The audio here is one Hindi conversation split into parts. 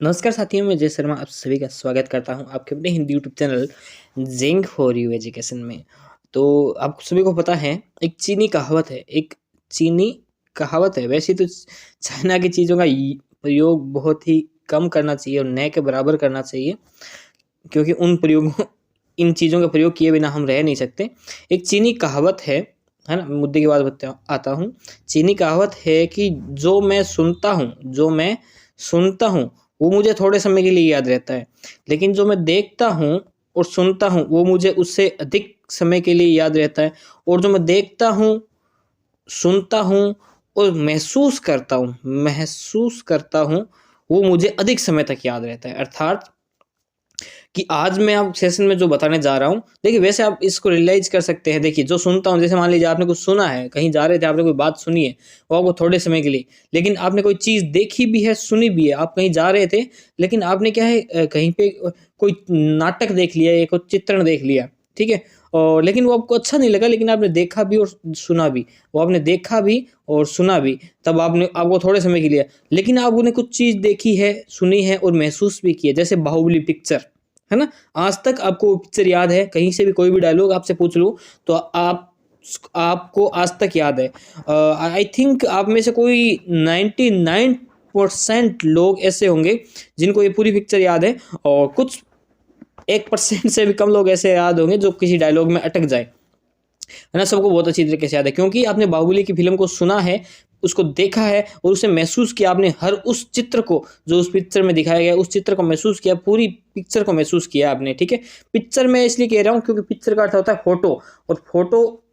नमस्कार साथियों, मैं जय शर्मा आप सभी का स्वागत करता हूं आपके अपने Hindi YouTube channel zinc for you education में। तो आप सभी को पता है, एक चीनी कहावत है। वैसे तो चाइना की चीज़ों का प्रयोग बहुत ही कम करना चाहिए और न के बराबर करना चाहिए, क्योंकि इन चीज़ों का प्रयोग किए बिना हम रह नहीं सकते। एक चीनी कहावत है ना। मुद्दे की बात आता हूँ। चीनी कहावत है कि जो मैं सुनता हूँ वो मुझे थोड़े समय के लिए याद रहता है, लेकिन जो मैं देखता हूँ और सुनता हूँ वो मुझे उससे अधिक समय के लिए याद रहता है। और जो मैं देखता हूँ, सुनता हूँ और महसूस करता हूँ वो मुझे अधिक समय तक याद रहता है। अर्थात कि आज मैं आप सेशन में जो बताने जा रहा हूँ, देखिए वैसे आप इसको रियलाइज कर सकते हैं। देखिए, जो सुनता हूँ, जैसे मान लीजिए आपने कुछ सुना है, कहीं जा रहे थे, आपने कोई बात सुनी है, वो आपको थोड़े समय के लिए, लेकिन आपने कोई चीज़ देखी भी है, सुनी भी है। आप कहीं जा रहे थे, लेकिन आपने क्या है, कहीं पे कोई नाटक देख लिया या कोई चित्रण देख लिया, ठीक है, और लेकिन वो आपको अच्छा नहीं लगा, लेकिन आपने देखा भी और सुना भी। वो आपने देखा भी और सुना भी, तब आपको थोड़े समय के लिए, लेकिन आपने कुछ चीज़ देखी है, सुनी है और महसूस भी की है। जैसे बाहुबली पिक्चर, है ना। आज तक आपको वो पिक्चर याद है, कहीं से भी कोई भी डायलॉग आपसे पूछ लूँ तो आपको आज तक याद है। आई थिंक आप में से कोई 99% लोग ऐसे होंगे जिनको ये पूरी पिक्चर याद है, और कुछ 1% से भी कम लोग ऐसे याद होंगे जो किसी डायलॉग में अटक जाए, है ना। सबको बहुत अच्छी तरीके से याद है, क्योंकि आपने बाहुबली की फिल्म को सुना है, उसको देखा है और उसे महसूस किया। आपने हर उस चित्र को, जो उस पिक्चर में दिखाया गया, उस चित्र को महसूस किया, पूरी पिक्चर को महसूस किया आपने, ठीक है। पिक्चर में इसलिए कह रहा हूँ क्योंकि पिक्चर का अर्थ होता है फोटो,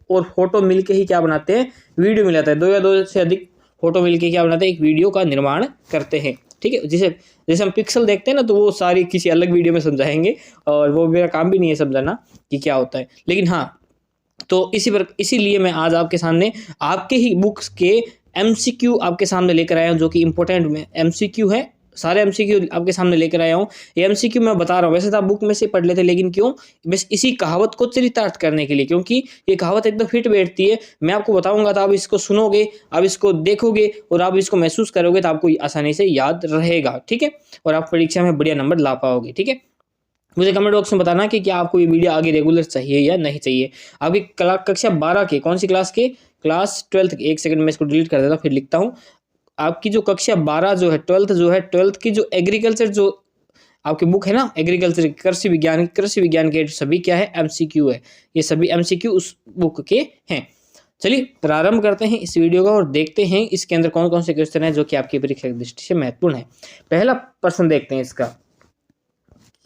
और फोटो मिलके ही क्या बनाते हैं, वीडियो मिलाता है। दो या दो से अधिक फोटो मिलके क्या बनाते हैं, एक वीडियो का निर्माण करते हैं, ठीक है। जैसे हम पिक्सल देखते हैं ना, तो वो सारी किसी अलग वीडियो में समझाएंगे, और वो मेरा काम भी नहीं है समझाना कि क्या होता है। लेकिन हाँ, तो इसीलिए मैं आज आपके सामने आपके ही बुक्स के एमसीक्यू आपके सामने लेकर आया हूँ, जो कि इंपॉर्टेंट में एमसीक्यू है। सारे एमसीक्यू आपके सामने लेकर आया हूँ। ये एमसीक्यू मैं बता रहा हूँ, वैसे तो आप बुक में से पढ़ लेते, लेकिन क्यों, बस इसी कहावत को चरितार्थ करने के लिए, क्योंकि ये कहावत एकदम फिट बैठती है। मैं आपको बताऊंगा तो आप इसको सुनोगे, आप इसको देखोगे और आप इसको महसूस करोगे, तो आपको आसानी से याद रहेगा, ठीक है, और आप परीक्षा में बढ़िया नंबर ला पाओगे, ठीक है। मुझे कमेंट बॉक्स में बताना कि क्या आपको ये वीडियो आगे रेगुलर चाहिए या नहीं चाहिए। आपकी कक्षा 12 के कौन सी क्लास के, क्लास 12 के, एक सेकंड में इसको डिलीट कर देता हूँ, फिर लिखता हूँ। आपकी जो कक्षा 12 जो है, 12th की जो एग्रीकल्चर जो आपकी बुक है ना, एग्रीकल्चर कृषि विज्ञान के सभी क्या है, एमसीक्यू है। ये सभी एमसीक्यू उस बुक के हैं। चलिए प्रारंभ करते हैं इस वीडियो का और देखते हैं इसके अंदर कौन कौन से क्वेश्चन है जो कि आपकी परीक्षा की दृष्टि से महत्वपूर्ण है। पहला प्रश्न देखते हैं, इसका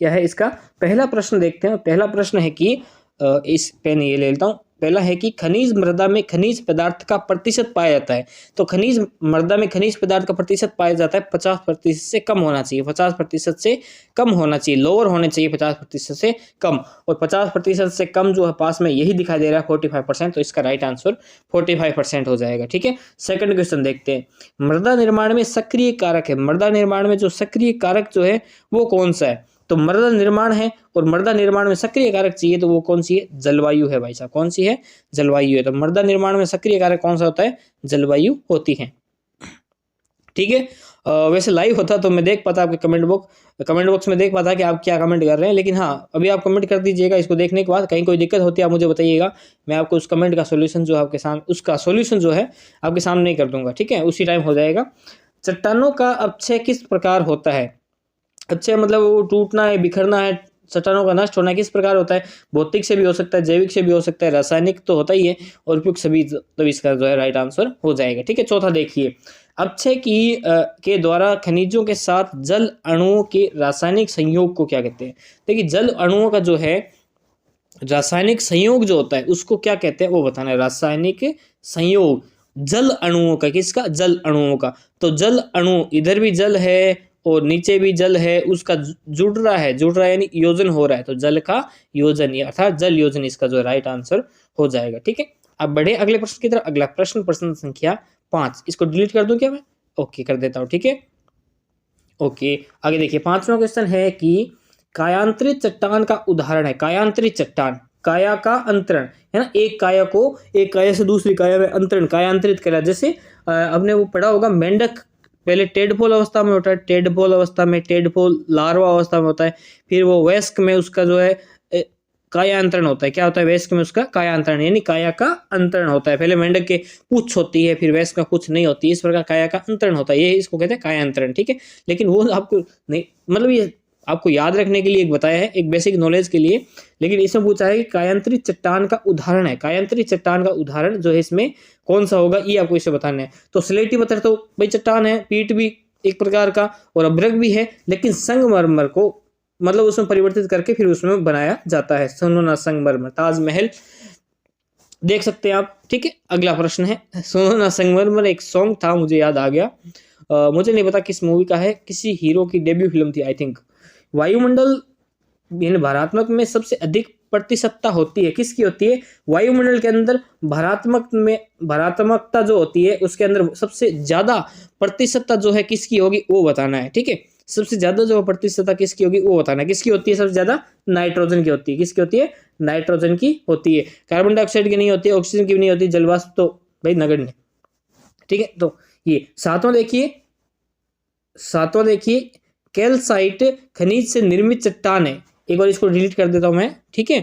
क्या है, इसका पहला प्रश्न देखते हैं। पहला प्रश्न है कि इस पेन ये ले लेता हूँ। पहला है कि खनिज मृदा में खनिज पदार्थ का प्रतिशत पाया जाता है। तो खनिज मृदा में खनिज पदार्थ का प्रतिशत पाया जाता है 50% से कम होना चाहिए, 50% से कम होना चाहिए, लोअर होने चाहिए 50% से कम। और 50% से कम जो है पास में यही दिखाई दे रहा है 45%, तो इसका राइट आंसर 45% हो जाएगा, ठीक है। सेकंड क्वेश्चन देखते हैं। मृदा निर्माण में सक्रिय कारक है। मृदा निर्माण में जो सक्रिय कारक जो है वो कौन सा है, तो मृदा निर्माण है, और मृदा निर्माण में सक्रिय कारक चाहिए, तो वो कौन सी है, जलवायु है भाई साहब। कौन सी है, जलवायु है। तो मृदा निर्माण में सक्रिय कारक कौन सा होता है, जलवायु होती है, ठीक है। वैसे लाइव होता तो मैं देख पाता आपके कमेंट बॉक्स में देख पाता कि आप क्या कमेंट कर रहे हैं, लेकिन हाँ, अभी आप कमेंट कर दीजिएगा। इसको देखने के बाद कहीं कोई दिक्कत होती है आप मुझे बताइएगा, मैं आपको उस कमेंट का सोल्यूशन जो आपके सामने, उसका सोल्यूशन जो है आपके सामने कर दूंगा, ठीक है, उसी टाइम हो जाएगा। चट्टानों का अपक्षय किस प्रकार होता है। अच्छे मतलब वो टूटना है, बिखरना है, चट्टानों का नष्ट होना किस प्रकार होता है। भौतिक से भी हो सकता है, जैविक से भी हो सकता है, रासायनिक तो होता ही है, और उपयुक्त सभी, तो इसका जो है राइट आंसर हो जाएगा, ठीक है। चौथा देखिए, अपक्षय के द्वारा खनिजों के साथ जल अणुओं के रासायनिक संयोग को क्या कहते हैं। देखिए, जल अणुओं का जो है रासायनिक संयोग जो होता है उसको क्या कहते हैं वो बताना है। रासायनिक संयोग जल अणुओं का, किसका, जल अणुओं का। तो जल अणु, इधर भी जल है और नीचे भी जल है, उसका जुड़ रहा है यानी योजन हो रहा है, तो जल का योजन, अर्थात जल योजन, इसका जो राइट आंसर हो जाएगा, ठीक है। अब बढ़े अगले प्रश्न की तरफ। अगला प्रश्न संख्या 5, इसको डिलीट कर दूं क्या मैं, ओके कर देता हूं, ठीक है, ओके। आगे देखिए, 5वां क्वेश्चन है कि कायांतरित चट्टान का उदाहरण है। कायांतरित चट्टान, काया का अंतरण, है ना, एक काया को एक काया से दूसरी काया में अंतरण, कायांतरित करा। जैसे हमने वो पढ़ा होगा, मेंढक पहले टेडपोल अवस्था में होता है, टेडपोल अवस्था में, टेडपोल लार्वा अवस्था में होता है, फिर वो वयस्क में उसका जो है कायांतरण होता है। क्या होता है? वयस्क में उसका कायांतरण, यानी काया का अंतरण होता है। पहले मेंढक के पूंछ होती है, फिर वयस्क में पूंछ नहीं होती, इस प्रकार काया का अंतरण होता है, ये इसको कहते हैं कायांतरण। ठीक है, लेकिन वो आपको नहीं, मतलब ये आपको याद रखने के लिए एक बताया है, एक बेसिक नॉलेज के लिए। लेकिन इसमें पूछा है कि कायांतरित चट्टान का उदाहरण है, कायांतरित चट्टान का उदाहरण जो है इसमें कौन सा होगा, ये आपको इसे बताना है। तो स्लेटी पत्थर तो भाई चट्टान है, पीट भी एक प्रकार का और अभ्रक भी है, लेकिन संगमरमर को मतलब उसमें परिवर्तित करके फिर उसमें बनाया जाता है, सोना संगमरमर। ताजमहल देख सकते हैं आप। ठीक है, अगला प्रश्न है, सोना संगमरमर एक सॉन्ग था, मुझे याद आ गया, मुझे नहीं पता किस मूवी का है, किसी हीरो की डेब्यू फिल्म थी आई थिंक। वायुमंडल इन भारात्मक में सबसे अधिक प्रतिशतता होती है, किसकी होती है? वायुमंडल के अंदर भारात्मकता जो होती है उसके अंदर सबसे ज्यादा प्रतिशतता जो है किसकी होगी वो बताना है। ठीक है, सबसे ज्यादा जो प्रतिशतता किसकी होगी वो बताना है। किसकी होती है सबसे ज्यादा? नाइट्रोजन की होती है। किसकी होती है? नाइट्रोजन की होती है। कार्बन डाइऑक्साइड की नहीं होती है, ऑक्सीजन की भी नहीं होती, जलवाष्प तो भाई नगण्य। ठीक है, तो ये सातवां देखिए, कैल्साइट खनिज से निर्मित चट्टान है। एक बार इसको डिलीट कर देता हूं मैं। ठीक है,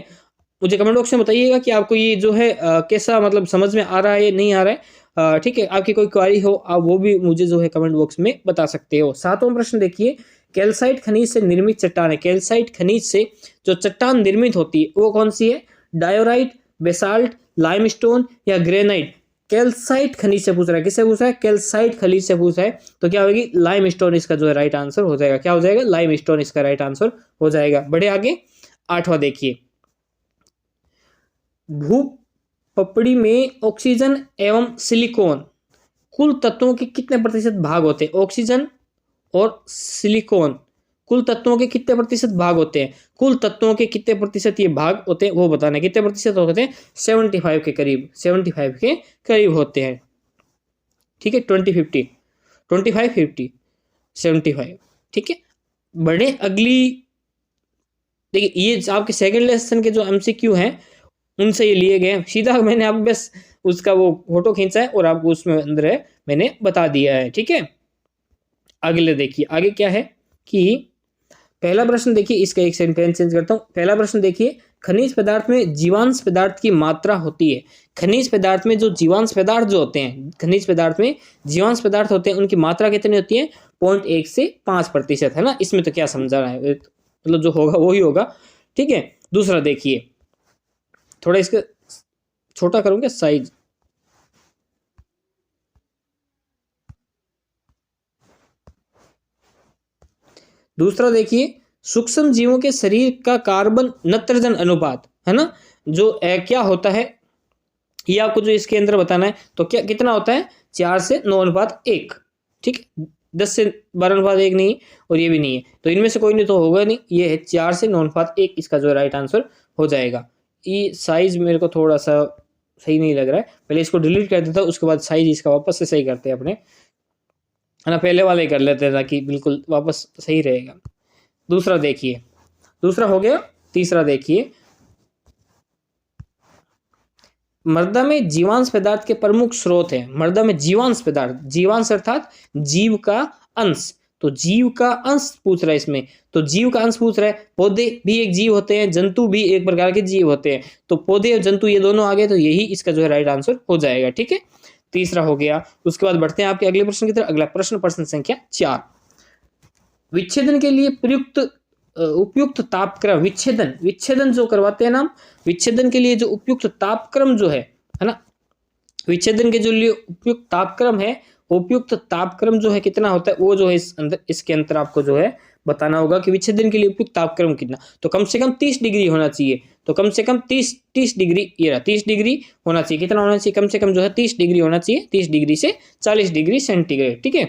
मुझे कमेंट बॉक्स में बताइएगा कि आपको ये जो है कैसा मतलब समझ में आ रहा है या नहीं आ रहा है। ठीक है, आपकी कोई क्वेरी हो आप वो भी मुझे जो है कमेंट बॉक्स में बता सकते हो। सातवां प्रश्न देखिए, कैल्साइट खनिज से निर्मित चट्टान है। कैल्साइट खनिज से जो चट्टान निर्मित होती है वो कौन सी है? डायोराइट, बेसाल्ट, लाइमस्टोन या ग्रेनाइट? कैल्साइट खनिज से पूछ रहा है। किससे पूछ रहा है? कैल्साइट खनिज से पूछ रहा है, तो क्या होगी? लाइमस्टोन इसका जो है राइट आंसर हो जाएगा। क्या हो जाएगा? लाइमस्टोन इसका राइट आंसर हो जाएगा। बढ़े आगे, आठवां देखिए, भू पपड़ी में ऑक्सीजन एवं सिलिकॉन कुल तत्वों के कितने प्रतिशत भाग होते हैं? ऑक्सीजन और सिलिकॉन कुल तत्वों के कितने प्रतिशत भाग होते हैं? कुल तत्वों के कितने प्रतिशत ये भाग होते हैं वो बताना है। कितने प्रतिशत होते हैं? 75 के करीब, 75 के करीब होते हैं। ठीक है, 20-50, 25-50, 75। ठीक है, बढ़े अगली। देखिए, ये आपके सेकंड लेसन के जो एमसीक्यू हैं उनसे ये लिए गए, सीधा मैंने आप बस उसका वो फोटो खींचा है और आपको उसमें अंदर है मैंने बता दिया है। ठीक है, अगले देखिए, आगे क्या है कि पहला प्रश्न देखिए, इसका एक सेंटेंस चेंज करता हूं। पहला प्रश्न देखिए, खनिज पदार्थ में जीवांश पदार्थ की मात्रा होती है। खनिज पदार्थ में जो जीवांश पदार्थ जो होते हैं, खनिज पदार्थ में जीवांश पदार्थ होते हैं, उनकी मात्रा कितनी होती है? 0.1 से 5% है ना। इसमें तो क्या समझा रहा है, मतलब जो होगा वो ही होगा। ठीक है, दूसरा देखिए, थोड़ा इसका छोटा करूंगा साइज। दूसरा देखिए, सूक्ष्म जीवों के शरीर का कार्बन नत्रजन अनुपात है ना, जो क्या होता है ये आपको जो इसके अंदर बताना है। तो क्या कितना होता है? 4 से 9:1। ठीक है, 10 से 12:1 नहीं, और ये भी नहीं है, तो इनमें से कोई नहीं तो होगा नहीं, ये है 4 से 9:1 इसका जो राइट आंसर हो जाएगा। ये साइज मेरे को थोड़ा सा सही नहीं लग रहा है, पहले इसको डिलीट कर देता हूँ, उसके बाद साइज इसका वापस से सही करते हैं अपने, है ना। पहले वाले ही कर लेते हैं ताकि बिल्कुल वापस सही रहेगा। दूसरा देखिए, दूसरा हो गया। तीसरा देखिए, मृदा में जीवांश पदार्थ के प्रमुख स्रोत है। मृदा में जीवांश पदार्थ, जीवांश अर्थात जीव का अंश, तो जीव का अंश पूछ रहा है इसमें, तो जीव का अंश पूछ रहा है। पौधे भी एक जीव होते हैं, जंतु भी एक प्रकार के जीव होते हैं, तो पौधे और जंतु ये दोनों आ गए, तो यही इसका जो है राइट आंसर हो जाएगा। ठीक है, तीसरा हो गया। उसके बाद बढ़ते हैं आपके अगले प्रश्न की तरफ। अगला प्रश्न, प्रश्न संख्या 4, विच्छेदन के लिए उपयुक्त तापक्रम, विच्छेदन जो करवाते हैं ना, विच्छेदन के लिए जो उपयुक्त तापक्रम जो है ना, विच्छेदन के जो लिए उपयुक्त तापक्रम है, उपयुक्त तापक्रम जो है कितना होता है वो जो है इसके अंदर आपको जो है बताना होगा कि विच्छेदन के लिए उपयुक्त तापक्रम कितना। तो कम से कम 30 डिग्री होना चाहिए, तो कम से कम 30 डिग्री, ये रहा 30 डिग्री होना चाहिए। कितना होना चाहिए? कम से कम जो है 30 डिग्री होना चाहिए, 30 डिग्री से 40 डिग्री सेंटीग्रेड। ठीक है,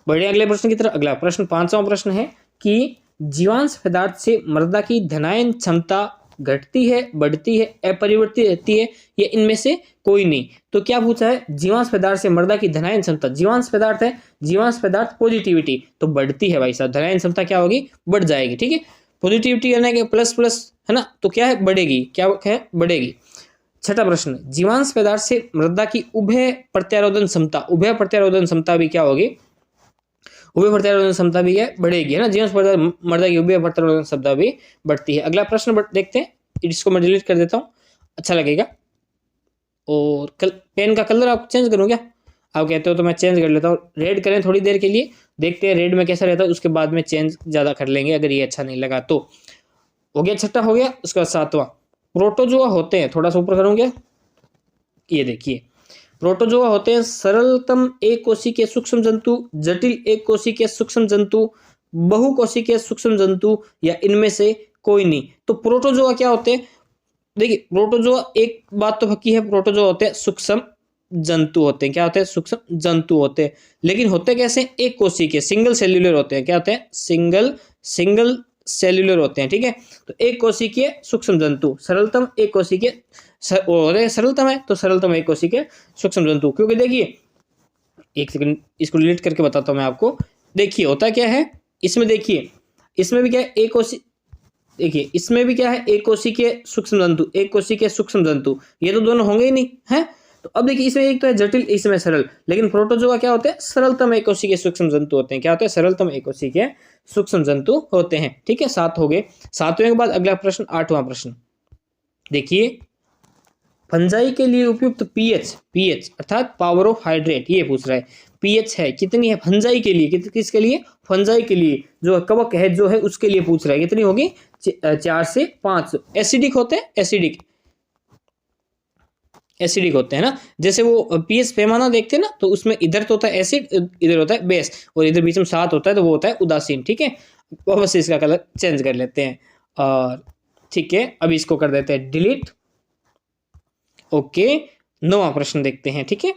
बढ़े अगले प्रश्न की तरफ। अगला प्रश्न, 5वां प्रश्न है कि जीवांश पदार्थ से मृदा की धनायन क्षमता घटती है, बढ़ती है, अपरिवर्तित रहती है, या इनमें से कोई नहीं। तो क्या पूछा है? जीवांश पदार्थ से मृदा की धनायन क्षमता, जीवांश पदार्थ है, जीवांश पदार्थ पॉजिटिविटी, तो बढ़ती है भाई साहब, धनायन क्षमता क्या होगी? बढ़ जाएगी। ठीक है, पॉजिटिविटी यानी कि प्लस प्लस है ना, तो क्या है? बढ़ेगी। क्या है? बढ़ेगी। छठा प्रश्न, जीवांश पदार्थ से मृदा की उभय प्रत्यारोधन क्षमता भी क्या होगी? उभय प्रत्यारोधन क्षमता भी है बढ़ेगी, है ना। जीवांश पदार्थ मृदा की उभय प्रत्यारोधन क्षमता भी बढ़ती है। अगला प्रश्न देखते हैं, इसको मैं डिलीट कर देता हूँ, अच्छा लगेगा। और पेन का कलर आप चेंज करूँ क्या? आप कहते हो तो मैं चेंज कर लेता हूँ, रेड करें थोड़ी देर के लिए, देखते हैं रेड में कैसा रहता है, उसके बाद में चेंज ज़्यादा कर लेंगे अगर ये अच्छा नहीं लगा तो। हो गया, छठा हो गया। उसके बाद सातवां, प्रोटोजोआ होते हैं, थोड़ा सा ऊपर करूँगा, ये देखिए प्रोटोजोआ होते हैं सरलतम एक कोशिकीय सूक्ष्म जंतु, जटिल एक कोशिकीय सूक्ष्म जंतु, बहुकोशिकीय सूक्ष्म जंतु, या इनमें से कोई नहीं। तो प्रोटोजोआ क्या होते हैं? देखिए प्रोटोजोआ, एक बात तो पक्की है, प्रोटोजोआ होते हैं सूक्ष्म जंतु होते हैं। क्या होते हैं? सूक्ष्म जंतु होते हैं। लेकिन होते कैसे? एक कोशिकीय, सिंगल सेल्यूलर होते हैं। क्या होते हैं? सिंगल सेल्यूलर होते हैं, ठीक है। तो एक कोशिकीय सूक्ष्म जंतु, सरलतम एक कोशिकीय, सरलतम है तो सरलतम एक कोशिकीय सूक्ष्म जंतु। क्योंकि देखिए, एक सेकंड इसको डिलीट करके बताता हूं मैं आपको। देखिए होता क्या है इसमें, देखिए इसमें भी क्या है, एक कोशिकीय, देखिए इसमें भी क्या है, एक कोशिकीय सूक्ष्म जंतु, एक कोशिकीय सूक्ष्म जंतु, ये तो दोनों होंगे ही नहीं है। तो अब देखिए इसमें एक तो है जटिल, इसमें सरल, लेकिन प्रोटोजोआ क्या होते हैं? सरलतम एक कोशिकीय सूक्ष्म जंतु होते हैं। क्या होते हैं? सरलतम एक कोशिकीय सूक्ष्म जंतु होते हैं, ठीक है। 7 हो गए। 7वें के बाद अगला प्रश्न, 8वां प्रश्न देखिए, फंजाई के लिए उपयुक्त पीएच अर्थात पावर ऑफ हाइड्रेट, ये पूछ रहा है। पीएच है कितनी है फंजाई के लिए? किसके लिए? फंजाई के लिए, जो कवक है जो है उसके लिए पूछ रहा है। कितनी होगी? 4 से 5। एसिडिक होते हैं, एसिडिक होते हैं ना। जैसे वो पीएच पैमाना देखते हैं ना, तो उसमें इधर तो होता है एसिड, इधर होता है बेस, और इधर बीच में 7 होता है, तो वो होता है उदासीन, ठीक है। वापस से इसका कलर चेंज कर लेते हैं, और ठीक है अभी इसको कर देते हैं डिलीट। ओके, 9वां प्रश्न देखते हैं, ठीक है।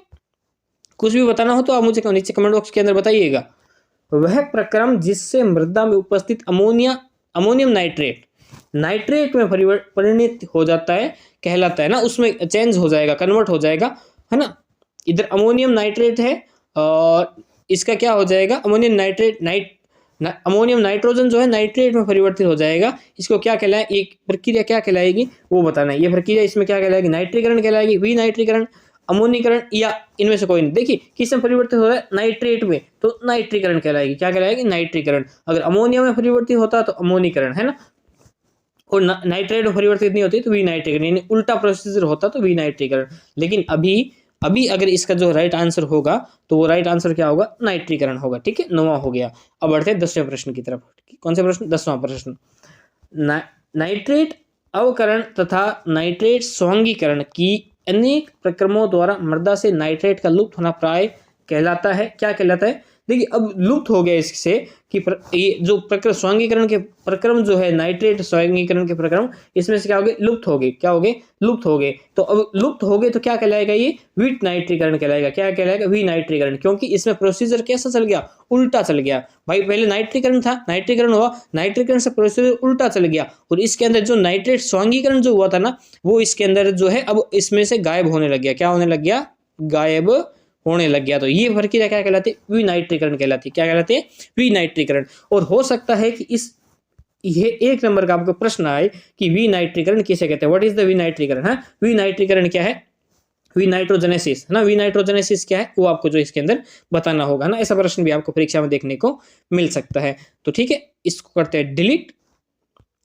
कुछ भी बताना हो तो आप मुझे नीचे कमेंट बॉक्स के अंदर बताइएगा। वह प्रक्रम जिससे मृदा में उपस्थित अमोनियम नाइट्रेट में परिणत हो जाता है कहलाता है ना, उसमें चेंज हो जाएगा, कन्वर्ट हो जाएगा, है ना। इधर अमोनियम नाइट्रेट है और इसका क्या हो जाएगा? अमोनियम नाइट्रोजन जो है नाइट्रेट में परिवर्तित हो जाएगा। इसको क्या कहलाए, एक प्रक्रिया क्या कहलाएगी वो बताना है। ये प्रक्रिया इसमें क्या कहलाएगी? नाइट्रीकरण कहलाएगी, विनाइट्रीकरण, अमोनीकरण, या इनमें से कोई नहीं। देखिए किस में परिवर्तित हो रहा है? नाइट्रेट में, तो नाइट्रीकरण कहलाएगी। क्या कहलाएगी? नाइट्रीकरण। अगर अमोनिया में परिवर्तित होता तो अमोनीकरण, है ना। और नाइट्रेट में परिवर्तित नहीं होती तो विनाइट्रीकरण, यानी उल्टा प्रोसीजर होता तो विनाइट्रीकरण। लेकिन अभी अगर इसका जो राइट आंसर होगा तो वो राइट आंसर क्या होगा? नाइट्रीकरण होगा, ठीक है। 9वां हो गया। अब बढ़ते हैं 10वें प्रश्न की तरफ। कौन सा प्रश्न? 10वां प्रश्न। नाइट्रेट अवकरण तथा नाइट्रेट स्वांगीकरण की अनेक प्रक्रमों द्वारा मृदा से नाइट्रेट का लुप्त होना प्राय कहलाता है। क्या कहलाता है? देखिए अब लुप्त हो गया इससे कि ये जो प्रक्रम स्वांगीकरण के प्रक्रम जो है, नाइट्रेट स्वांगीकरण के प्रक्रम, इसमें से क्या हो गए? लुप्त हो गए। क्या हो गए? लुप्त हो गए। तो अब लुप्त हो गए तो क्या कहलाएगा? ये विनाइट्रीकरण कहलाएगा। क्या कहलाएगा? विनाइट्रीकरण, क्योंकि इसमें प्रोसीजर कैसा चल गया? उल्टा चल गया। भाई पहले नाइट्रीकरण था, नाइट्रीकरण हुआ, नाइट्रीकरण से प्रोसीजर उल्टा चल गया, और इसके अंदर जो नाइट्रेट स्वांगीकरण जो हुआ था ना, वो इसके अंदर जो है अब इसमें से गायब होने लग गया। क्या होने लग गया? गायब होने लग गया। तो ये प्रक्रिया क्या कहलाती है? विनाइट्रीकरण कहलाती है। क्या कहलाती है? विनाइट्रीकरण। और हो सकता है कि ये 1 नंबर का आपको प्रश्न आए कि विनाइट्रीकरण किसे कहते हैं? व्हाट इज द विनाइट्रीकरण? है विनाइट्रीकरण क्या है? विनाइट्रोजेनेसिस, है ना। विनाइट्रोजेनेसिस क्या है वो आपको जो इसके अंदर बताना होगा ना। ऐसा प्रश्न भी आपको परीक्षा में देखने को मिल सकता है। तो ठीक है, इसको करते हैं डिलीट,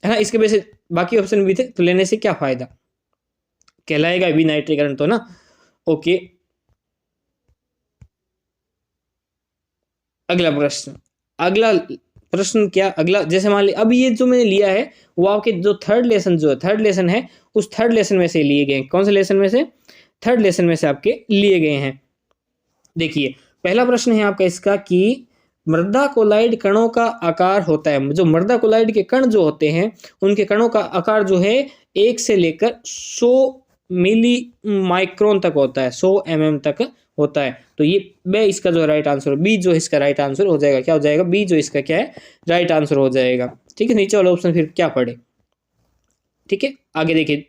है ना। इसके वजह से बाकी ऑप्शन भी थे, तो लेने से क्या फायदा? कहलाएगा विनाइट्रीकरण तो ना। ओके, अगला प्रश्न क्या? अगला जैसे मान लिया, अब ये जो मैंने लिया है वो आपके जो थर्ड लेसन है उस थर्ड लेसन में से लिए गए। कौन से लेसन में से? थर्ड लेसन में से आपके लिए गए हैं। देखिए पहला प्रश्न है आपका इसका कि मृदा कोलाइड कणों का आकार होता है, जो मृदा कोलाइड के कण जो होते हैं उनके कणों का आकार जो है 1 से लेकर 100 मिली माइक्रोन तक होता है, 100 mm तक होता है। तो ये बे इसका जो राइट आंसर, बी जो इसका राइट आंसर हो जाएगा। क्या हो जाएगा? बी जो इसका क्या है? राइट आंसर हो जाएगा, ठीक है। नीचे वाला ऑप्शन फिर क्या पढ़े? ठीक है, आगे देखिए,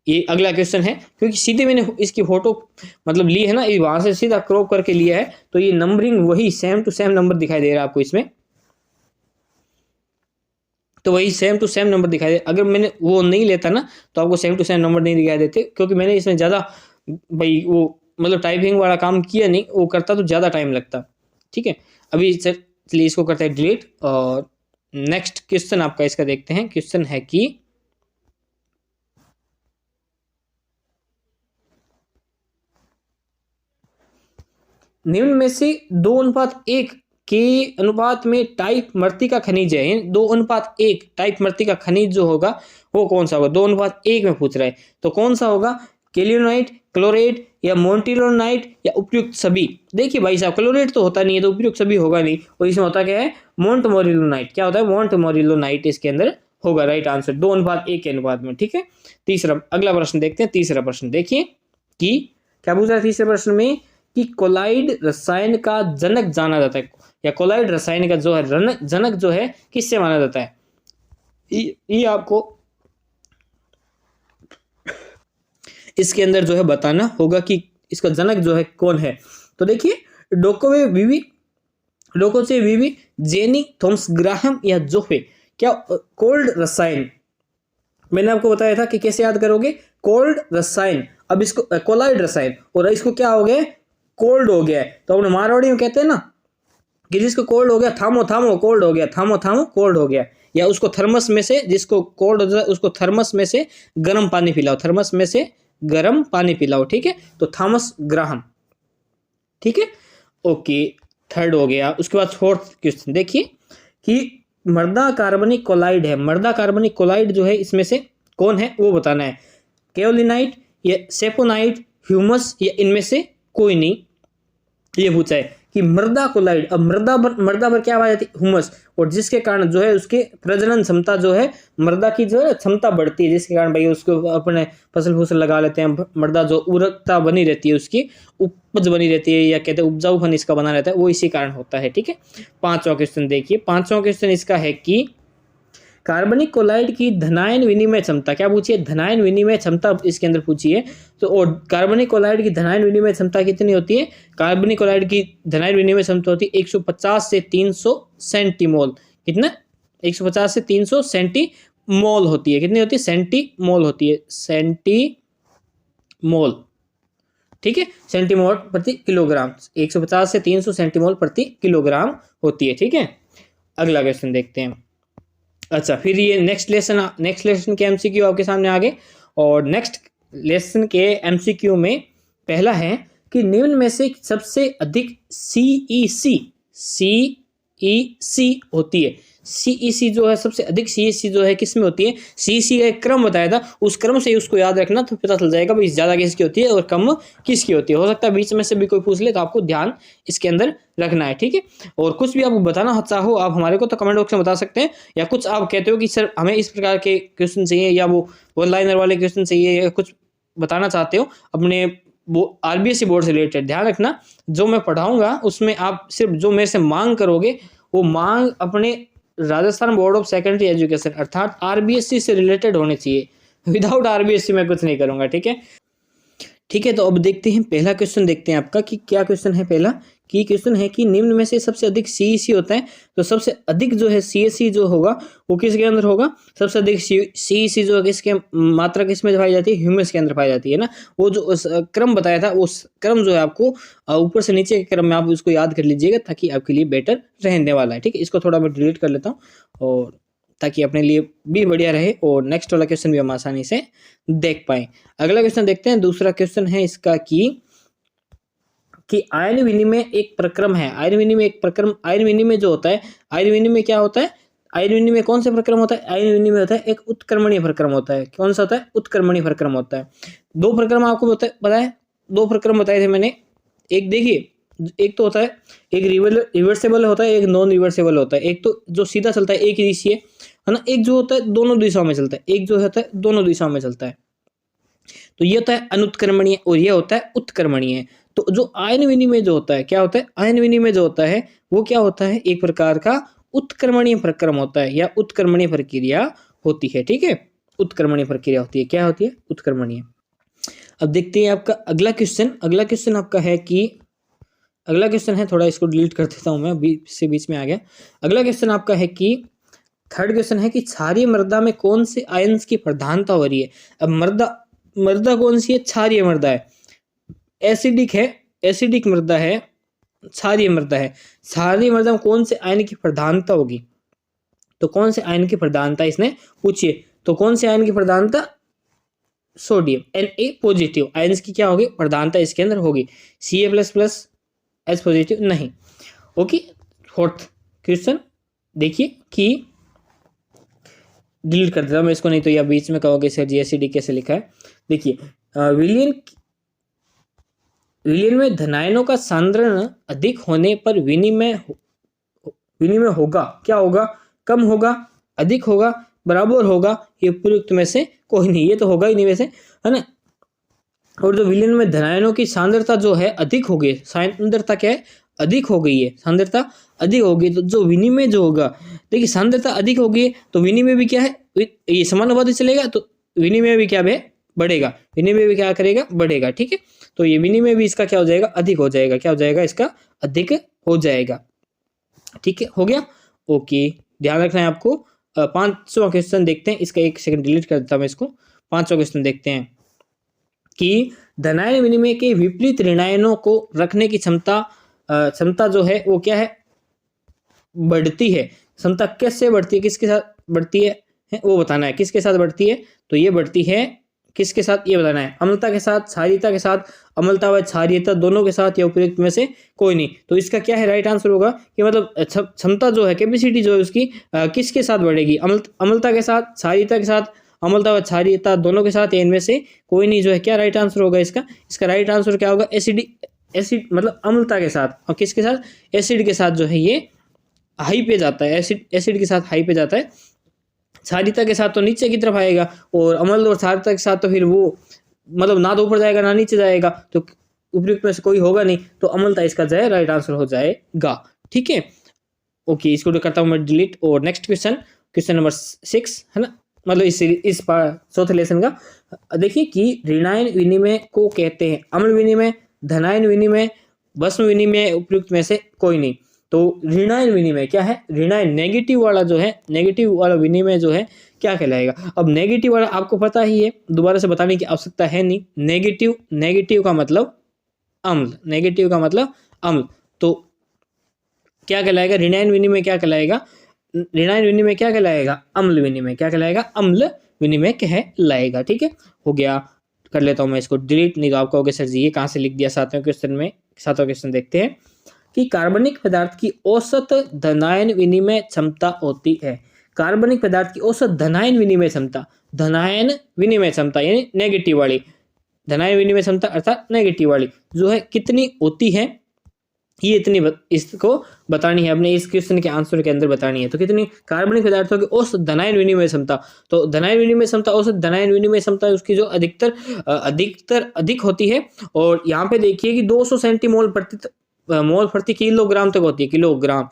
ये अगला क्वेश्चन है, क्योंकि सीधे मैंने इसकी फोटो मतलब ली है ना, वहां से सीधा क्रॉप करके लिया है, तो ये नंबरिंग वही सेम टू सेम नंबर दिखाई दे रहा है आपको इसमें। तो वही सेम टू सेम नंबर दिखाई दे। अगर मैंने वो नहीं लेता ना तो आपको सेम टू सेम नंबर नहीं दिखाई देते, क्योंकि मैंने इसमें ज़्यादा भाई वो मतलब टाइपिंग वाला काम किया नहीं, वो करता तो ज़्यादा टाइम लगता। ठीक है, अभी चलिए इसको करते हैं डिलीट। और नेक्स्ट क्वेश्चन आपका इसका देखते हैं। क्वेश्चन है कि निम्न में से 2:1 के अनुपात में टाइप मृतिका खनिज है। 2:1 टाइप मृतिका खनिज जो होगा वो कौन सा होगा? 2:1 में पूछ रहा है, तो कौन सा होगा? केल्विनाइट, क्लोरेट या मोन्टिलोनाइट या उपयुक्त सभी? देखिए भाई साहब, क्लोरेट तो होता नहीं है तो उपयुक्त सभी होगा नहीं, और इसमें होता क्या है? मोन्टमोरिलोनाइट। क्या होता है? मोन्टमोरिलोनाइट इसके अंदर होगा राइट आंसर 2:1 के अनुपात में। ठीक है, तीसरा अगला प्रश्न देखते हैं। तीसरा प्रश्न देखिए कि क्या पूछ रहा है तीसरे प्रश्न में कि कोलाइड रसायन का जनक जाना जाता है, या कोलाइड रसायन का जो है जनक जो है किससे माना जाता है? ये आपको इसके अंदर जो है बताना होगा कि इसका जनक जो है कौन है। तो देखिए डोकोचे विवी, जेनी, थॉमस ग्राहम या जोफे। क्या कोल्ड रसायन मैंने आपको बताया था कि कैसे याद करोगे? कोल्ड रसायन, अब इसको कोलाइड रसायन, और इसको क्या हो गया? कोल्ड हो गया है। तो अपने मारवाड़ी में कहते हैं ना कि जिसको कोल्ड हो गया थामो थामो कोल्ड हो गया, थामो थामो कोल्ड हो गया। या उसको थर्मस में से, जिसको कोल्ड हो जाए उसको थर्मस में से गर्म पानी पिलाओ, थर्मस में से गर्म पानी पिलाओ। ठीक है, तो थॉमस ग्राहम। ठीक है, ओके, थर्ड हो गया। उसके बाद फोर्थ क्वेश्चन देखिए कि मृदा कार्बनिक कोलाइड है। मृदा कार्बनिक कोलाइड जो है इसमें से कौन है वो बताना है। केओलिनाइट या सेपोनाइट, ह्यूमस या इनमें से कोई नहीं, ये पूछा है कि मृदा कोलाइड। अब मृदा पर क्या आ जाती है? ह्यूमस, और जिसके कारण जो है उसके प्रजनन क्षमता जो है मृदा की जो है क्षमता बढ़ती है, जिसके कारण भाई उसको अपने फसल फूसल लगा लेते हैं। मृदा जो उर्वरकता बनी रहती है, उसकी उपज बनी रहती है, या कहते हैं उपजाऊपन इसका बना रहता है, वो इसी कारण होता है। ठीक है, पांचवा क्वेश्चन देखिए। पांचवा क्वेश्चन इसका है कि कार्बनिक कोलाइड की धनायन विनिमय क्षमता। क्या पूछिए? धनायन विनिमय क्षमता इसके अंदर पूछिए। तो और कार्बनिक कोलाइड की धनायन विनिमय क्षमता कितनी होती है? कार्बनिक कोलाइड की धनायन विनिमय क्षमता होती है 150 से 300 सेंटीमोल। कितना? 150 से 300 सेंटीमोल होती है। कितनी होती है? सेंटीमोल होती है, सेंटीमोल। ठीक है, सेंटीमोल प्रति किलोग्राम। 150 से 300 सेंटीमोल प्रति किलोग्राम होती है। ठीक है, अगला क्वेश्चन देखते हैं। अच्छा, फिर ये नेक्स्ट लेसन के एमसीक्यू आपके सामने आ गए। और नेक्स्ट लेसन के एमसीक्यू में पहला है कि निम्न में से सबसे अधिक सीईसी होती है। सीईसी जो है सबसे अधिक सीईसी जो है किस में होती है? सीईसी का एक क्रम बताया था, उस क्रम से उसको याद रखना तो पता चल जाएगा भाई ज्यादा किसकी होती है और कम किसकी होती है। हो सकता है बीच में से भी कोई पूछ ले, तो आपको ध्यान इसके अंदर रखना है। ठीक है, और कुछ भी आप बताना चाहो आप हमारे को तो कमेंट बॉक्स में बता सकते हैं, या कुछ आप कहते हो कि सर हमें इस प्रकार के क्वेश्चन चाहिए, या वो वन लाइनर वाले क्वेश्चन चाहिए, या कुछ बताना चाहते हो अपने वो आरबीएससी बोर्ड से रिलेटेड, ध्यान रखना जो मैं पढ़ाऊंगा उसमें आप सिर्फ जो मेरे से मांग करोगे वो मांग अपने Rajasthan board of secondary education अर्थात आरबीएससी से रिलेटेड होने चाहिए। विदाउट आरबीएससी मैं कुछ नहीं करूंगा। ठीक है, ठीक है, तो अब देखते हैं पहला क्वेश्चन देखते हैं आपका कि क्या क्वेश्चन है। पहला की क्वेश्चन है कि निम्न में से सबसे अधिक सीईसी होता है, तो सबसे अधिक जो है सीएससी जो होगा वो किसके अंदर होगा? सबसे अधिक सीईसी जो है किसके मात्रा किसमें पाई जाती है? ह्यूमस के अंदर पाई जाती है ना। वो जो क्रम बताया था उस क्रम जो है आपको ऊपर से नीचे के क्रम में आप उसको याद कर लीजिएगा ताकि आपके लिए बेटर रहने वाला है। ठीक है, इसको थोड़ा मैं डिलीट कर लेता हूँ और ताकि अपने लिए भी बढ़िया रहे और नेक्स्ट वाला क्वेश्चन भी हम आसानी से देख पाए। अगला क्वेश्चन देखते हैं। दूसरा क्वेश्चन है इसका कि आयन विनिमय एक प्रक्रम है। आयन विनिमय एक प्रक्रम, आयन विनिमय जो होता है, आयन विनिमय क्या होता है? आयन विनिमय कौन से प्रक्रम होता है? आयन विनिमय होता है एक उत्क्रमणीय प्रक्रम होता है। कौन सा होता है? उत्क्रमणीय प्रक्रम होता है। दो प्रक्रम आपको पता है, दो प्रक्रम बताए थे मैंने। एक देखिए, एक तो होता है एक रिवर्सेबल होता है, एक नॉन रिवर्सेबल होता है। एक तो जो सीधा चलता है एक दिशीय है ना, एक जो होता है दोनों दिशाओं में चलता है, एक जो होता है दोनों दिशाओं में चलता है। तो ये होता है अनुत्क्रमणीय और ये होता है उत्क्रमणीय। तो जो आयन विनिमय जो होता है क्या होता है? आयन विनिमय जो होता है वो क्या होता है? एक प्रकार का उत्क्रमणीय प्रक्रम होता है या उत्क्रमणीय प्रक्रिया होती है। ठीक है, उत्क्रमणीय प्रक्रिया होती है। क्या होती है? उत्क्रमणीय। अब देखते हैं आपका अगला क्वेश्चन। अगला क्वेश्चन आपका है कि अगला क्वेश्चन है, थोड़ा इसको डिलीट कर देता हूं मैं, बीच में आ गया। अगला क्वेश्चन आपका है कि थर्ड क्वेश्चन है कि क्षारीय मृदा में कौन से आयन्स की प्रधानता हो रही है। अब मृदा कौन सी है? क्षारीय मृदा है। एसिडिक है, एसिडिक मृदा है, क्षारीय मृदा है। क्षारीय मृदा में कौन से आयन की प्रधानता होगी? तो कौन से आयन की प्रधानता इसने पूछी है। तो कौन से आयन की प्रधानता? सोडियम, Na पॉजिटिव आयन्स की क्या होगी? प्रधानता इसके अंदर होगी। Ca++ H पॉजिटिव नहीं। ओके, फोर्थ क्वेश्चन देखिए कि डिलीट कर देता हूं मैं इसको, नहीं तो या बीच में कहोगे सर जी एसिडिक कैसे लिखा है। देखिए विलयन में धनायनों का सांद्रण अधिक होने पर विनिमय होगा। क्या होगा? कम होगा, अधिक होगा, बराबर होगा, ये उपयुक्त में से कोई नहीं। ये तो होगा ही नहीं वैसे, है ना। और जो विलयन में धनायनों की सांद्रता जो है अधिक हो गई, सांद्रता क्या है? अधिक हो गई है, सांद्रता अधिक हो गई, तो जो विनिमय जो होगा, देखिए सांद्रता अधिक हो गई तो विनिमय भी क्या है? ये समानुपाती चलेगा, तो विनिमय भी क्या है? बढ़ेगा। विनिमय भी क्या करेगा? बढ़ेगा। ठीक है, तो ये विनिमय भी इसका क्या हो जाएगा? अधिक हो जाएगा। क्या हो जाएगा? इसका अधिक हो जाएगा। ठीक है, हो गया। ओके, ध्यान रखना है आपको। 5वां क्वेश्चन देखते हैं, इसका एक सेकंड डिलीट कर देता हूं मैं इसको। 5वां क्वेश्चन देखते हैं कि धनायन विनिमय के विपरीत ऋणायनों को रखने की क्षमता जो है वो क्या है? बढ़ती है। क्षमता कैसे बढ़ती है, किसके साथ बढ़ती है वो बताना है। किसके साथ बढ़ती है? तो ये बढ़ती है किसके साथ? ये बताना है। अम्लता के साथ, क्षारीयता के साथ, अम्लता व क्षारीयता दोनों के साथ, या उपयुक्त में से कोई नहीं। तो इसका क्या है? राइट आंसर होगा कि मतलब क्षमता जो है, कैपेसिटी जो है उसकी किसके साथ बढ़ेगी? अम्लता के साथ, क्षारीयता के साथ, अम्लता व क्षारीयता दोनों के साथ, इनमें से कोई नहीं जो है। क्या राइट आंसर होगा इसका? इसका राइट आंसर क्या होगा? एसिड मतलब अम्लता के साथ, और किसके साथ? एसिड के साथ जो है ये हाई पे जाता है। एसिड के साथ हाई पे जाता है। क्षारीयता के साथ तो नीचे की तरफ आएगा, और अम्ल और क्षारीयता के साथ तो फिर वो मतलब ना तो ऊपर जाएगा ना नीचे जाएगा, तो उपयुक्त में से कोई होगा नहीं, तो अम्लता इसका जो है राइट आंसर हो जाएगा। ठीक है, ओके, इसको करता हूं मैं डिलीट। और नेक्स्ट क्वेश्चन नंबर 6 है ना, मतलब इस चौथे लेसन का। देखिए कि ऋणायन विनिमय को कहते हैं अम्ल विनिमय, धनायन विनिमय, भस्म विनिमय, उपयुक्त में से कोई नहीं। तो ऋणायन विनिमय क्या है? ऋणायन नेगेटिव वाला जो है, नेगेटिव वाला विनिमय जो है क्या कहलाएगा? अब नेगेटिव वाला आपको पता ही है, दोबारा से बताने की आवश्यकता है नहीं। नेगेटिव का मतलब अम्ल, नेगेटिव का मतलब अम्ल, तो क्या कहलाएगा? ऋणायन विनिमय क्या कहलाएगा? ऋणायन विनिमय क्या कहलाएगा? अम्ल विनिमय। क्या कहलाएगा? अम्ल विनिमय कहलाएगा। ठीक है, हो गया। कर लेता हूं मैं इसको डिलीट, नहीं तो आप कहोगे सर जी ये कहां से लिख दिया 7वें क्वेश्चन में। 7वां क्वेश्चन देखते हैं कि कार्बनिक पदार्थ की औसत धनायन विनिमय क्षमता होती है। कार्बनिक पदार्थ की औसत धनायन विनिमय क्षमता, धनायन विनिमय क्षमता यानी नेगेटिव वाली, धनायन विनिमय क्षमता अर्थात नेगेटिव वाली जो है कितनी होती है? ये इतनी इसको बतानी है अपने इस क्वेश्चन के आंसर के अंदर बतानी है। तो कितनी? कार्बनिक पदार्थों की औसत धनायन विनिमय क्षमता, तो धनायन विनिमय क्षमता, औसत धनायन विनिमय क्षमता उसकी जो अधिकतर अधिक होती है। और यहाँ पे देखिए कि 200 सेंटीमोल प्रति किलोग्राम तक होती है, किलोग्राम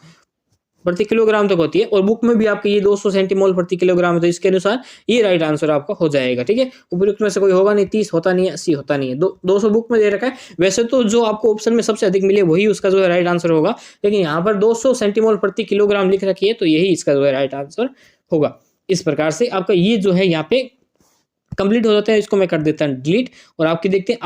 प्रति किलोग्राम तक होती है। और बुक में भी आपके ये 200 सेंटीमोल प्रति किलोग्राम है, तो इसके अनुसार ये राइट आंसर आपका हो जाएगा। ठीक है, उपयुक्त में से कोई होगा नहीं। 30 होता नहीं है, 80 होता नहीं है, 200 बुक में दे रखा है। वैसे तो जो आपको ऑप्शन में सबसे अधिक मिले वही उसका जो है राइट आंसर होगा, लेकिन यहाँ पर 200 सेंटीमोल प्रति किलोग्राम लिख रखी है, तो यही इसका जो है राइट आंसर होगा। इस प्रकार से आपका ये जो है यहाँ पे कंप्लीट हो जाता है। इसको मैं कर देता हूँ डिलीट। और आपके देखते हैं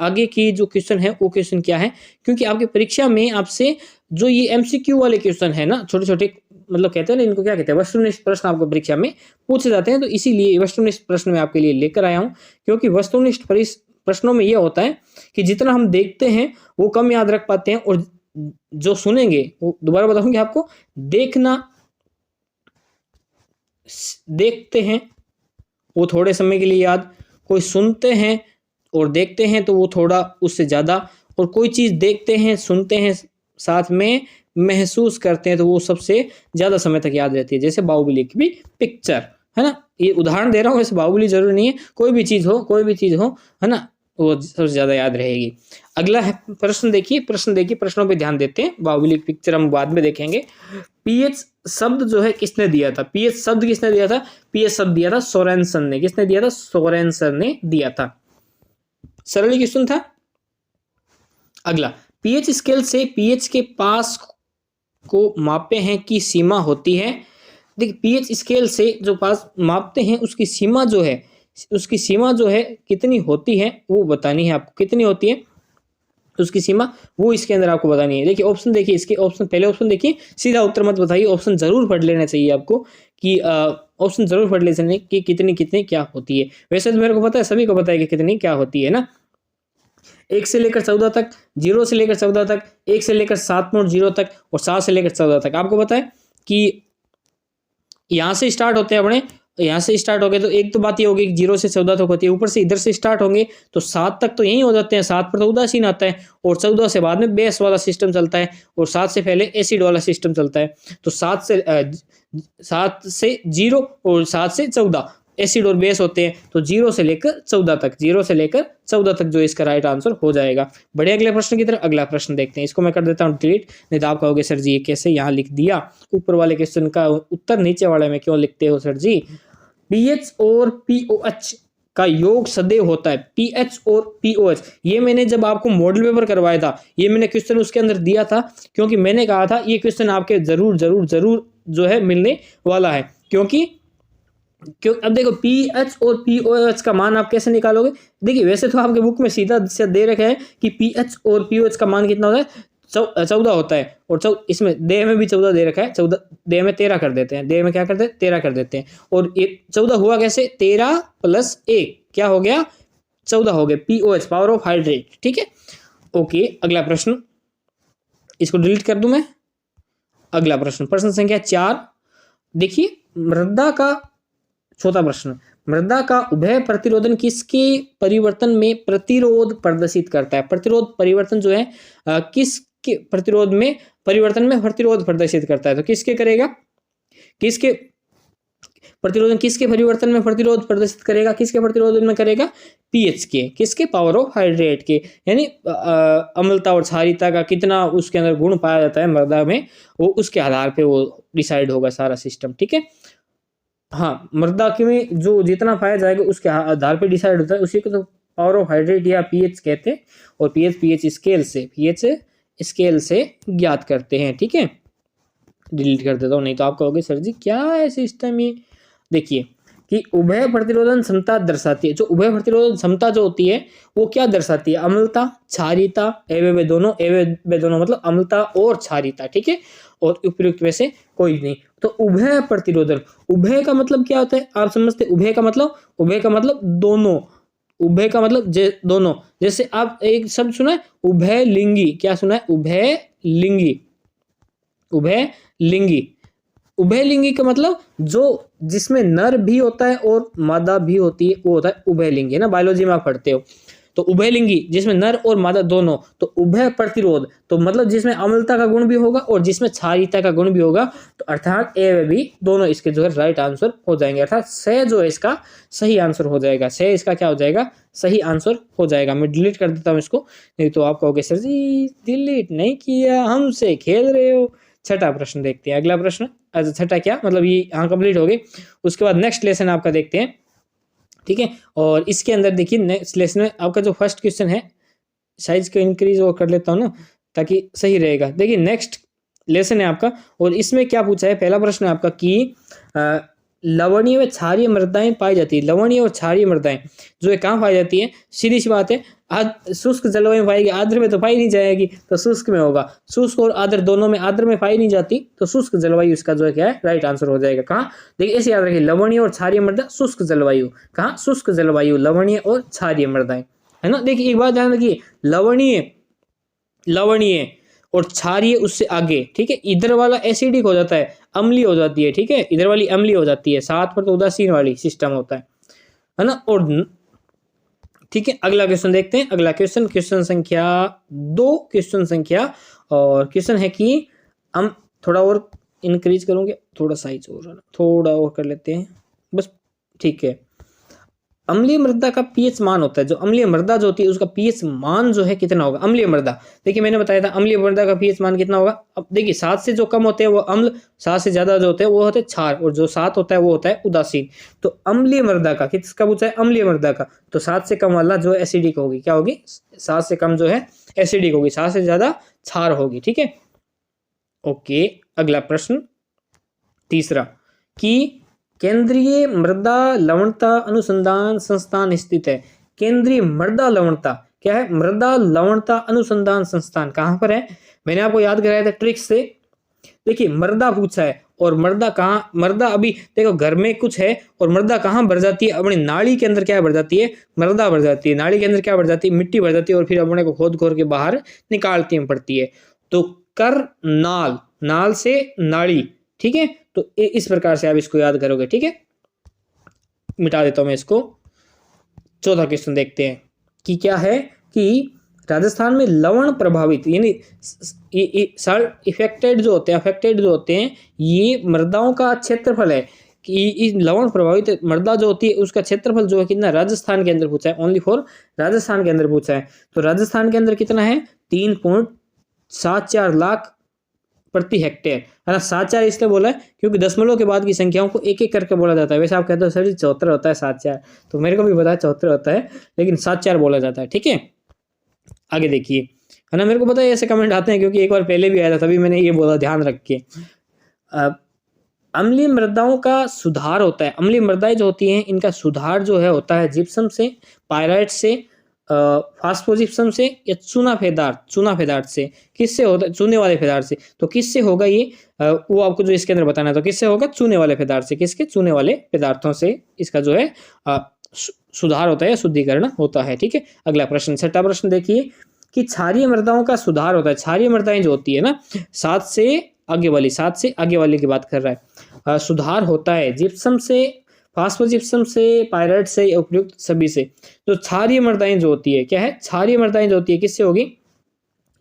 आगे की जो क्वेश्चन है वो क्वेश्चन क्या है, क्योंकि आपकी परीक्षा में आपसे जो ये एमसीक्यू वाले क्वेश्चन है ना, छोटे छोटे मतलब कहते हैं ना, इनको क्या कहते हैं? वस्तुनिष्ठ प्रश्न आपको परीक्षा में पूछे जाते हैं। तो इसीलिए वस्तुनिष्ठ प्रश्न में आपके लिए लेकर आया हूँ, क्योंकि वस्तुनिष्ठ प्रश्नों में यह होता है कि जितना हम देखते हैं वो कम याद रख पाते हैं, और जो सुनेंगे वो, दोबारा बताऊंगी आपको, देखते हैं वो थोड़े समय के लिए याद, कोई सुनते हैं और देखते हैं तो वो थोड़ा उससे ज़्यादा, और कोई चीज़ देखते हैं, सुनते हैं, साथ में महसूस करते हैं, तो वो सबसे ज़्यादा समय तक याद रहती है। जैसे बाहुबली की भी पिक्चर है ना, ये उदाहरण दे रहा हूँ, वैसे बाहुबली जरूरी नहीं है, कोई भी चीज़ हो है ना, वो सबसे ज़्यादा याद रहेगी। अगला है प्रश्न देखिए, प्रश्नों पे ध्यान देते हैं। बाहुबली की पिक्चर हम बाद में देखेंगे। पीएच शब्द जो है किसने दिया था? पीएच शब्द किसने दिया था? पीएच शब्द दिया था सोरेनसन ने। किसने दिया था? सोरेनसन ने दिया था। सरल क्वेश्चन था। अगला, पीएच स्केल से पीएच के पास को मापे हैं की सीमा होती है। देखिए पीएच स्केल से जो पास मापते हैं उसकी सीमा जो है कितनी होती है वो बतानी है आपको, कितनी होती है उसकी सीमा वो इसके अंदर आपको बतानी है। देखिए ऑप्शन देखिए, इसके ऑप्शन, पहले ऑप्शन देखिए, सीधा उत्तर मत बताइए, ऑप्शन जरूर पढ़ लेना चाहिए आपको कि ऑप्शन जरूर पढ़ लेना कि कितनी कितनी क्या होती है। वैसे तो मेरे को पता है, सभी को पता है कि कितनी क्या होती है ना। 1 से लेकर 14 तक, 0 से लेकर 14 तक, 1 से लेकर 7.0 तक और 7 से लेकर 14 तक। आपको पता है कि यहाँ से स्टार्ट होते हैं अपने, यहाँ से स्टार्ट हो गए तो एक तो बात ये होगी कि 0 से 14 तक होती है, ऊपर से इधर से स्टार्ट होंगे तो 7 तक तो यही हो जाते हैं, 7 पर तो उदासीन आता है और 14 से बाद में बेस वाला सिस्टम चलता है और 7 से पहले एसिड वाला सिस्टम चलता है। तो 7 से 0 और 7 से 14 एसिड और बेस होते हैं, तो 0 से लेकर 14 तक, 0 से लेकर 14 तक जो इसका राइट आंसर हो जाएगा। बढ़िया, अगले प्रश्न की तरफ। अगला प्रश्न देखते हैं, इसको मैं कर देता हूँ डिलीट, नहीं तो आप कहोगे सर जी ये कैसे यहाँ लिख दिया, ऊपर वाले क्वेश्चन का उत्तर नीचे वाले में क्यों लिखते हो सर जी। पीएच और पीओएच का योग सदैव होता है, पीएच और पीओएच। ये मैंने जब आपको मॉडल पेपर करवाया था, ये मैंने क्वेश्चन उसके अंदर दिया था, क्योंकि मैंने कहा था ये क्वेश्चन आपके जरूर जरूर जरूर जो है मिलने वाला है। क्योंकि अब देखो पीएच और पीओएच का मान आप कैसे निकालोगे। देखिए वैसे तो आपके बुक में सीधा दे रखा है कि पीएच और पीओएच का मान कितना होता है, 14 होता है, और इसमें देह में भी 14 दे रखा है, 14 देह में 13 कर देते हैं, देह में क्या करते हैं 13 कर देते हैं। और ये 14 हुआ कैसे, 13 + 1 क्या हो गया 14 हो गया, पीओएच पावर ऑफ हाइड्रेट। ठीक है, ओके। अगला प्रश्न, इसको डिलीट कर दूं मैं। अगला प्रश्न, प्रश्न संख्या 4 देखिए, मृदा का चौथा प्रश्न, मृदा का उभय प्रतिरोधन किसके परिवर्तन में प्रतिरोध प्रदर्शित करता है। प्रतिरोध परिवर्तन जो है किसके प्रतिरोध में परिवर्तन में प्रतिरोध प्रदर्शित करता है, तो किसके करेगा, किसके प्रतिरोधन किसके परिवर्तन में प्रतिरोध प्रदर्शित करेगा, किसके प्रतिरोधन में करेगा, पीएच के, किसके पावर ऑफ हाइड्रेट के, यानी अम्लता और क्षारीयता का कितना उसके अंदर गुण पाया जाता है मृदा में, वो उसके आधार पे वो डिसाइड होगा सारा सिस्टम। ठीक है, हाँ, मृदा के में जो जितना पाया जाएगा उसके आधार पे डिसाइड होता है, उसी को तो पावर ऑफ हाइड्रेट या पीएच कहते हैं। और पीएच स्केल से ज्ञात करते हैं। ठीक है, डिलीट कर देता हूँ, नहीं तो आप कहोगे सर जी क्या है सिस्टम ये। देखिए कि उभय प्रतिरोधन क्षमता दर्शाती है, जो उभय प्रतिरोधन क्षमता जो होती है वो क्या दर्शाती है, अम्लता, क्षारीयता, एवे दोनों मतलब अम्लता और क्षारीयता। ठीक है, और उपयुक्त में से कोई नहीं। तो उभय प्रतिरोधन, उभय का मतलब क्या होता है आप समझते, उभय का मतलब दोनों, उभय का मतलब दोनों। जैसे आप एक शब्द सुना है उभय लिंगी, क्या सुना है, उभय लिंगी। उभय लिंगी का मतलब जो जिसमें नर भी होता है और मादा भी होती है, वो होता है उभय लिंगी, है ना, बायोलॉजी में आप पढ़ते हो। तो उभय लिंगी जिसमें नर और मादा दोनों, तो उभय प्रतिरोध तो मतलब जिसमें अम्लता का गुण भी होगा और जिसमें क्षारीयता का गुण भी होगा, तो अर्थात ए व बी दोनों इसके जो है राइट आंसर हो जाएंगे, अर्थात स जो है इसका सही आंसर हो जाएगा, स इसका क्या हो जाएगा, सही आंसर हो जाएगा। मैं डिलीट कर देता हूँ इसको, नहीं तो आप कहोगे सर जी डिलीट नहीं किया, हमसे खेल रहे हो। छठा प्रश्न देखते हैं, अगला प्रश्न, अच्छा छठा क्या मतलब ये यहाँ कंप्लीट हो गए। उसके बाद नेक्स्ट लेसन आपका देखते हैं। ठीक है, और इसके अंदर देखिए नेक्स्ट लेसन में आपका जो फर्स्ट क्वेश्चन है, साइज को इंक्रीज और कर लेता हूँ ना ताकि सही रहेगा। देखिए नेक्स्ट लेसन है आपका, और इसमें क्या पूछा है, पहला प्रश्न है आपका कि लवणीय व क्षारीय मृदाएं पाई जाती है। लवणीय और क्षारीय मृदाएं जो है कहाँ पाई जाती है, सीधी सी बात है, शुष्क जलवायु में पाएगी, आर्द्र में तो पाई नहीं जाएगी, तो शुष्क में होगा। शुष्क और आर्द्र दोनों में, आर्द्र में पाई नहीं जाती, तो शुष्क जलवायु इसका जो है क्या है राइट आंसर हो जाएगा। कहाँ, देखिए ऐसे याद रखिए, लवणीय और क्षारीय मृदा, शुष्क जलवायु, कहाँ शुष्क जलवायु, लवणीय और क्षारीय मृदाएं, है ना। देखिए एक बात ध्यान रखिए, लवणीय और क्षारीय उससे आगे, ठीक है, इधर वाला एसिडिक हो जाता है, अम्लीय हो जाती है। ठीक है, इधर वाली अम्लीय हो जाती है, 7 पर तो उदासीन वाली सिस्टम होता है ना। और ठीक है, अगला क्वेश्चन देखते हैं। अगला क्वेश्चन संख्या 2, और क्वेश्चन है कि हम थोड़ा और इंक्रीज करोगे, थोड़ा साइज और थोड़ा और कर लेते हैं बस। ठीक है, अम्लीय मृदा का पीएच मान होता है, जो अम्लीय मृदा जो होती है उसका पीएच मान जो है कितना होगा। अम्लीय मृदा, देखिए मैंने बताया था अम्लीय मृदा का पीएच मान कितना होगा। अब देखिए 7 से जो कम होते हैं वो अम्ल, 7 से ज्यादा जो होते हैं वो होते हैं क्षार, और जो 7 होता है वो होता है उदासीन। तो अम्लीय मृदा का किसका पूछा है, अम्लीय मृदा का, तो 7 से कम वाला जो एसिडिक होगी, क्या होगी, 7 से कम जो है एसिडिक होगी, 7 से ज्यादा क्षार होगी। ठीक है, ओके। अगला प्रश्न तीसरा कि केंद्रीय मृदा लवणता अनुसंधान संस्थान स्थित है। केंद्रीय मृदा लवणता क्या है? मृदा लवणता अनुसंधान संस्थान कहाँ पर है? मैंने आपको याद कराया था ट्रिक से। देखिए मृदा पूछा है और मृदा कहाँ, मृदा अभी देखो घर में कुछ है और मृदा कहाँ भर जाती है? अपनी नाली के अंदर क्या भर जाती है? मृदा भर जाती है। नाली के अंदर क्या भर जाती है? मिट्टी भर जाती है और फिर अपने को खोद खोद के बाहर निकालती है पड़ती है। तो कर नाल, नाल से नाली, ठीक है। तो इस प्रकार से आप इसको याद करोगे, ठीक है। मिटा देता हूं मैं इसको। चौथा क्वेश्चन देखते हैं कि क्या है कि राजस्थान में लवण प्रभावित यानी सल्ट इफेक्टेड जो होते हैं, अफेक्टेड जो होते हैं, ये मृदाओं का क्षेत्रफल है कि लवण प्रभावित मृदा जो होती है उसका क्षेत्रफल जो है कितना? राजस्थान के अंदर पूछा है, ओनली फॉर राजस्थान के अंदर पूछा है। तो राजस्थान के अंदर कितना है? 3.74 लाख प्रति हेक्टेयर, है ना। 7-4 इसलिए बोला है क्योंकि दशमलव के बाद की संख्याओं को एक एक करके बोला जाता है। वैसे आप कहते हो सर जी 74 होता है, 7-4, तो मेरे को भी पता है 74 होता है, लेकिन 7-4 बोला जाता है, ठीक है। आगे देखिए, है ना। मेरे को पता है ऐसे कमेंट आते हैं क्योंकि एक बार पहले भी आया था, तभी मैंने ये बोला, ध्यान रख के। अम्लीय मृदाओं का सुधार होता है। अम्लीय मृदाएं जो होती हैं इनका सुधार जो है होता है जिप्सम से, पायराइट से, फास्फोजिप्सम से या चूना पदार्थ से। किससे होता है? चूने वाले पदार्थ से। तो किससे होगा ये? वो आपको जो इसके अंदर बताना है। तो किससे होगा? चूने वाले पदार्थ से। किसके? चूने वाले पदार्थों से इसका जो है सुधार होता है या शुद्धिकरण होता है, ठीक है। अगला प्रश्न, छठा प्रश्न देखिए कि क्षारीय मृदाओं का सुधार होता है। क्षारीय मृदाएं जो होती है ना, 7 से आगे वाली की बात कर रहा है। सुधार होता है जिप्सम से, फास्फोजिप्सम से, पायराइट से या उपयुक्त सभी से। तो क्षारीय मृदाएं जो होती है, क्या है? क्षारीय मृदाएं जो होती है किससे होगी?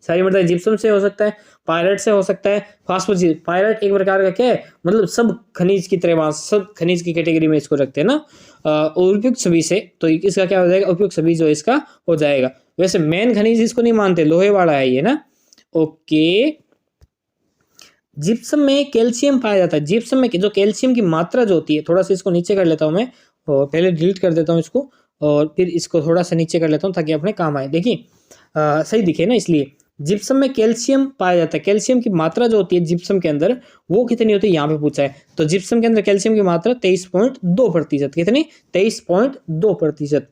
क्षारीय मृदाएं जिप्सम से हो सकता है, पायराइट से हो सकता है, फास्फोजिप। पायराइट एक प्रकार का क्या है? मतलब सब खनिज की तरह, सब खनिज की कैटेगरी में इसको रखते हैं ना। और उपयुक्त सभी से, तो इसका क्या हो जाएगा? उपयुक्त सभी जो इसका हो जाएगा। वैसे मेन खनिज इसको नहीं मानते, लोहे वाला है ये ना। ओके, जिप्सम में कैल्शियम पाया जाता है। जिप्सम में जो कैल्शियम की मात्रा जो होती है, थोड़ा सा इसको नीचे कर लेता हूं मैं और पहले डिलीट कर देता हूं इसको और फिर इसको थोड़ा सा नीचे कर लेता हूं ताकि अपने काम आए। देखिए सही दिखे ना, इसलिए जिप्सम में कैल्शियम पाया जाता है। कैल्शियम की मात्रा जो होती है जिप्सम के अंदर वो कितनी होती है? यहाँ पे पूछा है। तो जिप्सम के अंदर कैल्शियम की मात्रा 23.2%। कितनी? 23.2%।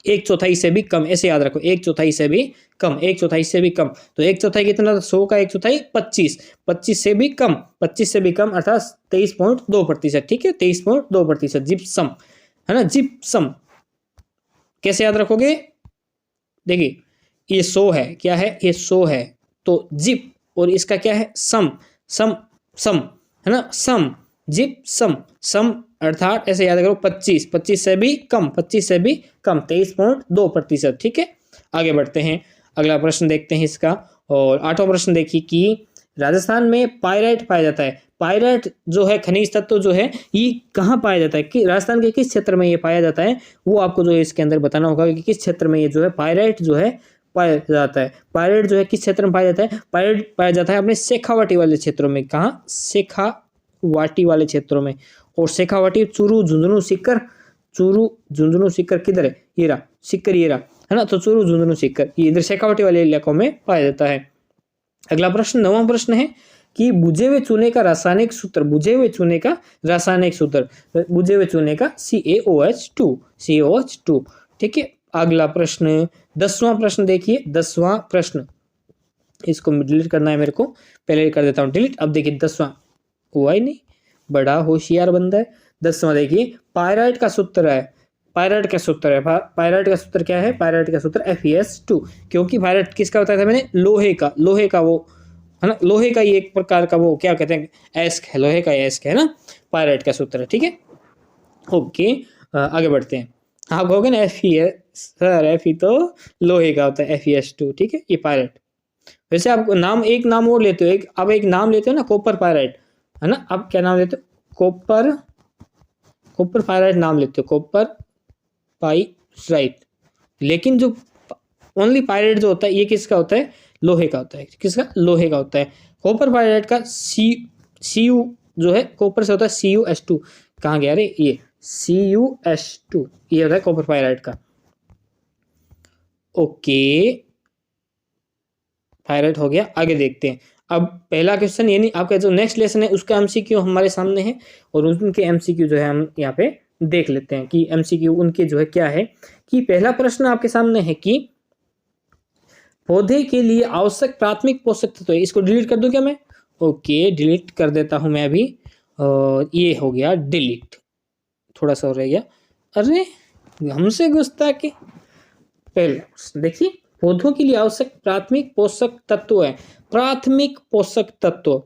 1/4 से भी कम, ऐसे याद रखो, 1/4 से भी कम, 1/4 से भी कम। तो 1/4 कितना? 100 का 1/4 25, 25 से भी कम, 25 से भी कम अर्थात 23.2%, ठीक है। 23.2% जिप्सम, है ना। जिप्सम कैसे याद रखोगे? देखिए ये 100 है, क्या है? ये 100 है, तो जिप और इसका क्या है? सम, सम, सम, है ना। सम, जिप सम, सम अर्थात ऐसे याद करो 25, 25 से भी कम, 25 से भी कम, 23.2%, ठीक है। आगे बढ़ते हैं, अगला प्रश्न देखते हैं इसका। और 8वां प्रश्न देखिए कि राजस्थान में पायराइट पाया जाता है। पायराइट जो है खनिज तत्व जो है ये कहाँ पाया जाता है? कि राजस्थान के किस क्षेत्र में ये पाया जाता है? वो आपको जो है इसके अंदर बताना होगा कि किस क्षेत्र में ये जो है पायराइट जो है पाया जाता है। पायराइट जो है किस क्षेत्र में पाया जाता है? पायराइट पाया जाता है अपने शेखावाटी वाले क्षेत्रों में। कहाँ? शेखावाटी वाले क्षेत्रों में। और शेखावाटी, चूरू, झुंझुनू, सीकर। चूरू, झुंझुनू, सीकर किधर है? ये रहा, सीकर ये रहा, है ना। तो चूरू, झुंझुनू, सीकर ये इधर शेखावाटी वाले इलाकों में पाया जाता है। अगला प्रश्न, 9वां प्रश्न है कि बुझे हुए चूने का रासायनिक सूत्र। बुझे हुए चूने का रासायनिक सूत्र, बुझे हुए चूने का CaOH2, CaOH2, ठीक है। अगला प्रश्न, 10वां प्रश्न देखिए। 10वां प्रश्न, इसको डिलीट करना है मेरे को, पहले कर देता हूँ डिलीट। अब देखिए 10वां, हुआ ही नहीं, बड़ा होशियार बंदा है। 10वां देखिए, पायराइट का सूत्र है। पायराइट का सूत्र है, पायराइट का सूत्र क्या है? पायराइट का सूत्र FeS2। क्योंकि पायराइट किसका बताया था मैंने? लोहे का, लोहे का वो, है ना। लोहे का ये एक प्रकार का वो क्या कहते हैं? एस्क है, लोहे का एस्क है ना। पायराइट का सूत्र है, ठीक है। ओके, आगे बढ़ते हैं। आप कहोगे ना Fe सर, Fe तो लोहे का होता है, FeS2, ठीक है। ये पायराइट, वैसे आप नाम, एक नाम और लेते हो, आप एक नाम लेते हो ना, कॉपर पायराइट, है ना। आप क्या नाम लेते हो? कॉपर पायराइट नाम लेते हो, कॉपर पायराइट। लेकिन जो ओनली पायराइट जो होता है ये किसका होता है? लोहे का होता है। किसका? लोहे का होता है। कॉपर पायराइट का Cu जो है कॉपर से होता है CuS2। कहाँ गया रे? ये CuS2, ये होता है कॉपर पायराइट का। ओके, पायराइट हो गया। आगे देखते हैं, अब पहला क्वेश्चन यानी आपका जो नेक्स्ट लेसन है उसका एमसीक्यू हमारे सामने है और उनके एमसीक्यू जो है हम यहाँ पे देख लेते हैं कि एमसीक्यू उनके जो है क्या है। कि पहला प्रश्न आपके सामने है कि पौधे के लिए आवश्यक प्राथमिक पोषक तत्व है। इसको डिलीट कर दूं क्या मैं? ओके, डिलीट कर देता हूं मैं अभी। और ये हो गया डिलीट, थोड़ा सा हो रह गया। अरे हमसे गुस्ताखी। पहले देखिए, पौधों के लिए आवश्यक प्राथमिक पोषक तत्व है। प्राथमिक पोषक तत्व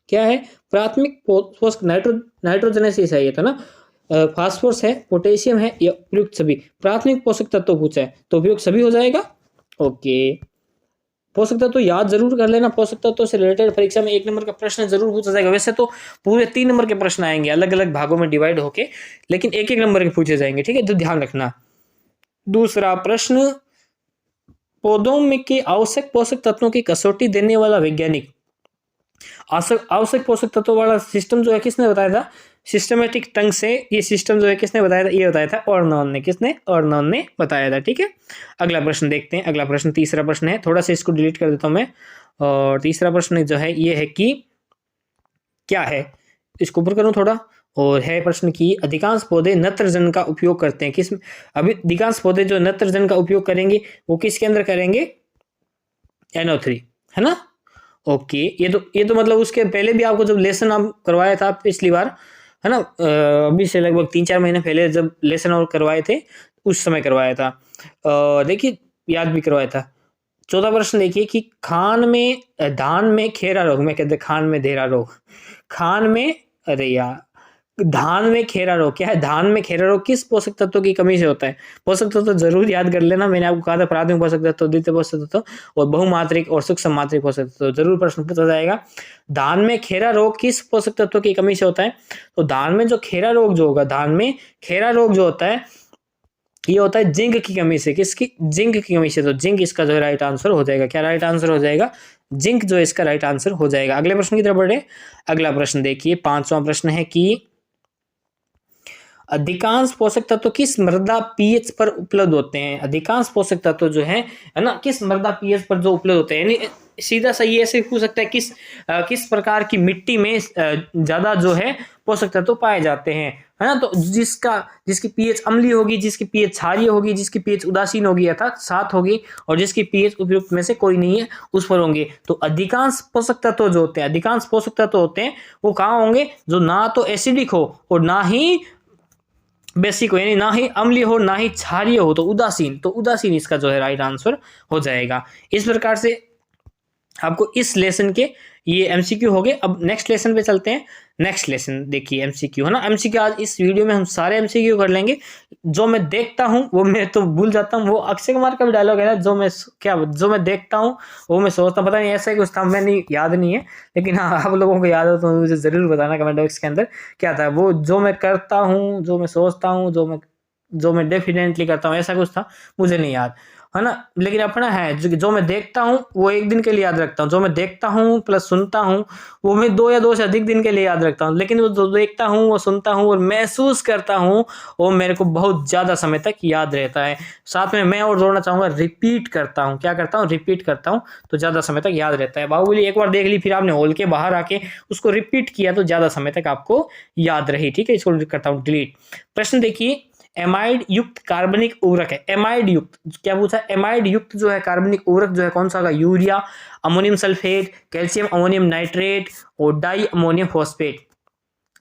क्या है? प्राथमिक पोषक नाइट्रोजन से चाहिए था ना, फास्फोरस है, पोटेशियम है, या उपयुक्त सभी। प्राथमिक पोषक तत्व पूछा है तो उपयुक्त सभी हो जाएगा। ओके, पोषक तत्व याद जरूर कर लेना। पोषक तत्व से रिलेटेड परीक्षा में 1 नंबर का प्रश्न जरूर पूछा जाएगा। वैसे तो पूरे 3 नंबर के प्रश्न आएंगे अलग अलग भागों में डिवाइड होके, लेकिन 1-1 नंबर के पूछे जाएंगे, ठीक है, तो ध्यान रखना। दूसरा प्रश्न, पौधों में के आवश्यक पोषक तत्वों की कसौटी देने वाला वैज्ञानिक। आवश्यक पोषक तत्वों वाला सिस्टम जो है किसने बताया था? सिस्टमेटिक ढंग से ये सिस्टम जो है किसने बताया था? ये बताया था ऑर्नोन ने। किसने? ऑर्नोन ने बताया था, ठीक है। अगला प्रश्न देखते हैं। अगला प्रश्न तीसरा प्रश्न है, थोड़ा सा इसको डिलीट कर देता हूं मैं। और तीसरा प्रश्न जो है ये है कि क्या है, इसको ऊपर करूं थोड़ा, और है प्रश्न की अधिकांश पौधे नत्रजन का उपयोग करते हैं किस? अभी अधिकांश पौधे जो नत्रजन का उपयोग करेंगे वो किसके अंदर करेंगे? NO3, है ना। ओके, ये तो मतलब उसके पहले भी आपको जब लेसन आप करवाया था पिछली बार, है ना, अभी से लगभग 3-4 महीने पहले जब लेसन और करवाए थे उस समय करवाया था। देखिए याद भी करवाया था। 14 प्रश्न देखिए कि धान में खेरा रोग में कहते खान में धेरा रोग, खान में, अरे यार, धान में खेरा रोग क्या है? धान में खेरा रोग किस पोषक तत्व की कमी से होता है? पोषक तत्व जरूर याद कर लेना। मैंने आपको कहा था प्राथमिक पोषक तत्व, द्वितीय पोषक तत्व और बहुमात्रिक और सूक्ष्म मात्रिक पोषक तत्व। जरूर प्रश्न पूछा जाएगा। धान में खेरा रोग किस पोषक तत्व की कमी से होता है? तो धान में जो खेरा रोग जो होगा, धान में खेरा रोग जो होता है ये होता है जिंक की कमी से। किसकी? जिंक की कमी से। तो जिंक इसका जो राइट आंसर हो जाएगा। क्या राइट आंसर हो जाएगा? जिंक जो इसका राइट आंसर हो जाएगा। अगले प्रश्न की तरफ बढ़े। अगला प्रश्न देखिए, 5वां प्रश्न है कि अधिकांश पोषक तत्व किस मृदा पीएच पर उपलब्ध होते हैं? अधिकांश पोषक तत्व जो है ना, किस मृदा पीएच पर जो उपलब्ध होते हैं, यानी सीधा सा ये ऐसे पूछ सकता है किस प्रकार की मिट्टी में ज्यादा जो है पोषक तत्व पाए जाते हैं, है ना। तो जिसकी पीएच अम्लीय होगी, जिसकी पीएच क्षारीय होगी, जिसकी पीएच उदासीन होगी अर्थात 7 होगी, और जिसकी पीएच उपयुक्त में से कोई नहीं है उस पर होंगे। तो अधिकांश पोषक तत्व जो होते हैं, अधिकांश पोषक तत्व होते हैं वो कहाँ होंगे? जो ना तो एसिडिक हो और ना ही बेसिक हो, यानी ना ही अम्लीय हो ना ही क्षारीय हो, तो उदासीन। तो उदासीन इसका जो है राइट आंसर हो जाएगा। इस प्रकार से आपको इस लेसन के ये एमसीक्यू हो गए। अब नेक्स्ट लेसन पे चलते हैं। नेक्स्ट लेसन देखिए एमसीक्यू, है ना। एमसीक्यू आज इस वीडियो में हम सारे एमसीक्यू कर लेंगे। जो मैं देखता हूं वो मैं तो भूल जाता हूं। वो अक्षय कुमार का भी डायलॉग है ना, जो मैं देखता हूं वो मैं सोचता हूं। पता नहीं ऐसा ही कुछ था, मैंने याद नहीं है, लेकिन हाँ आप लोगों को याद हो तो मुझे जरूर बताना कमेंट बॉक्स के अंदर क्या था वो। जो मैं करता हूँ, जो मैं सोचता हूँ, जो मैं डेफिनेटली करता हूँ, ऐसा कुछ था, मुझे नहीं याद, है ना। लेकिन अपना है जो मैं देखता हूँ वो 1 दिन के लिए याद रखता हूँ। जो मैं देखता हूँ प्लस सुनता हूँ वो मैं 2 या 2 से अधिक दिन के लिए याद रखता हूँ। लेकिन वो जो देखता हूँ, वो सुनता हूँ और महसूस करता हूँ, वो मेरे को बहुत ज्यादा समय तक याद रहता है। साथ में मैं और जोड़ना चाहूंगा, रिपीट करता हूँ। क्या करता हूँ? रिपीट करता हूँ, तो ज्यादा समय तक याद रहता है। बाहुबली एक बार देख ली, फिर आपने हॉल के बाहर आके उसको रिपीट किया तो ज्यादा समय तक आपको याद रही, ठीक है। इसको करता हूँ डिलीट। प्रश्न देखिए, एमाइड युक्त कार्बनिक उर्वरक है। एमाइड युक्त क्या पूछा? एमाइड युक्त जो है कार्बनिक उर्वरक जो है कौन सा होगा? Urea, ammonium sulphate, calcium ammonium nitrate और di ammonium phosphate.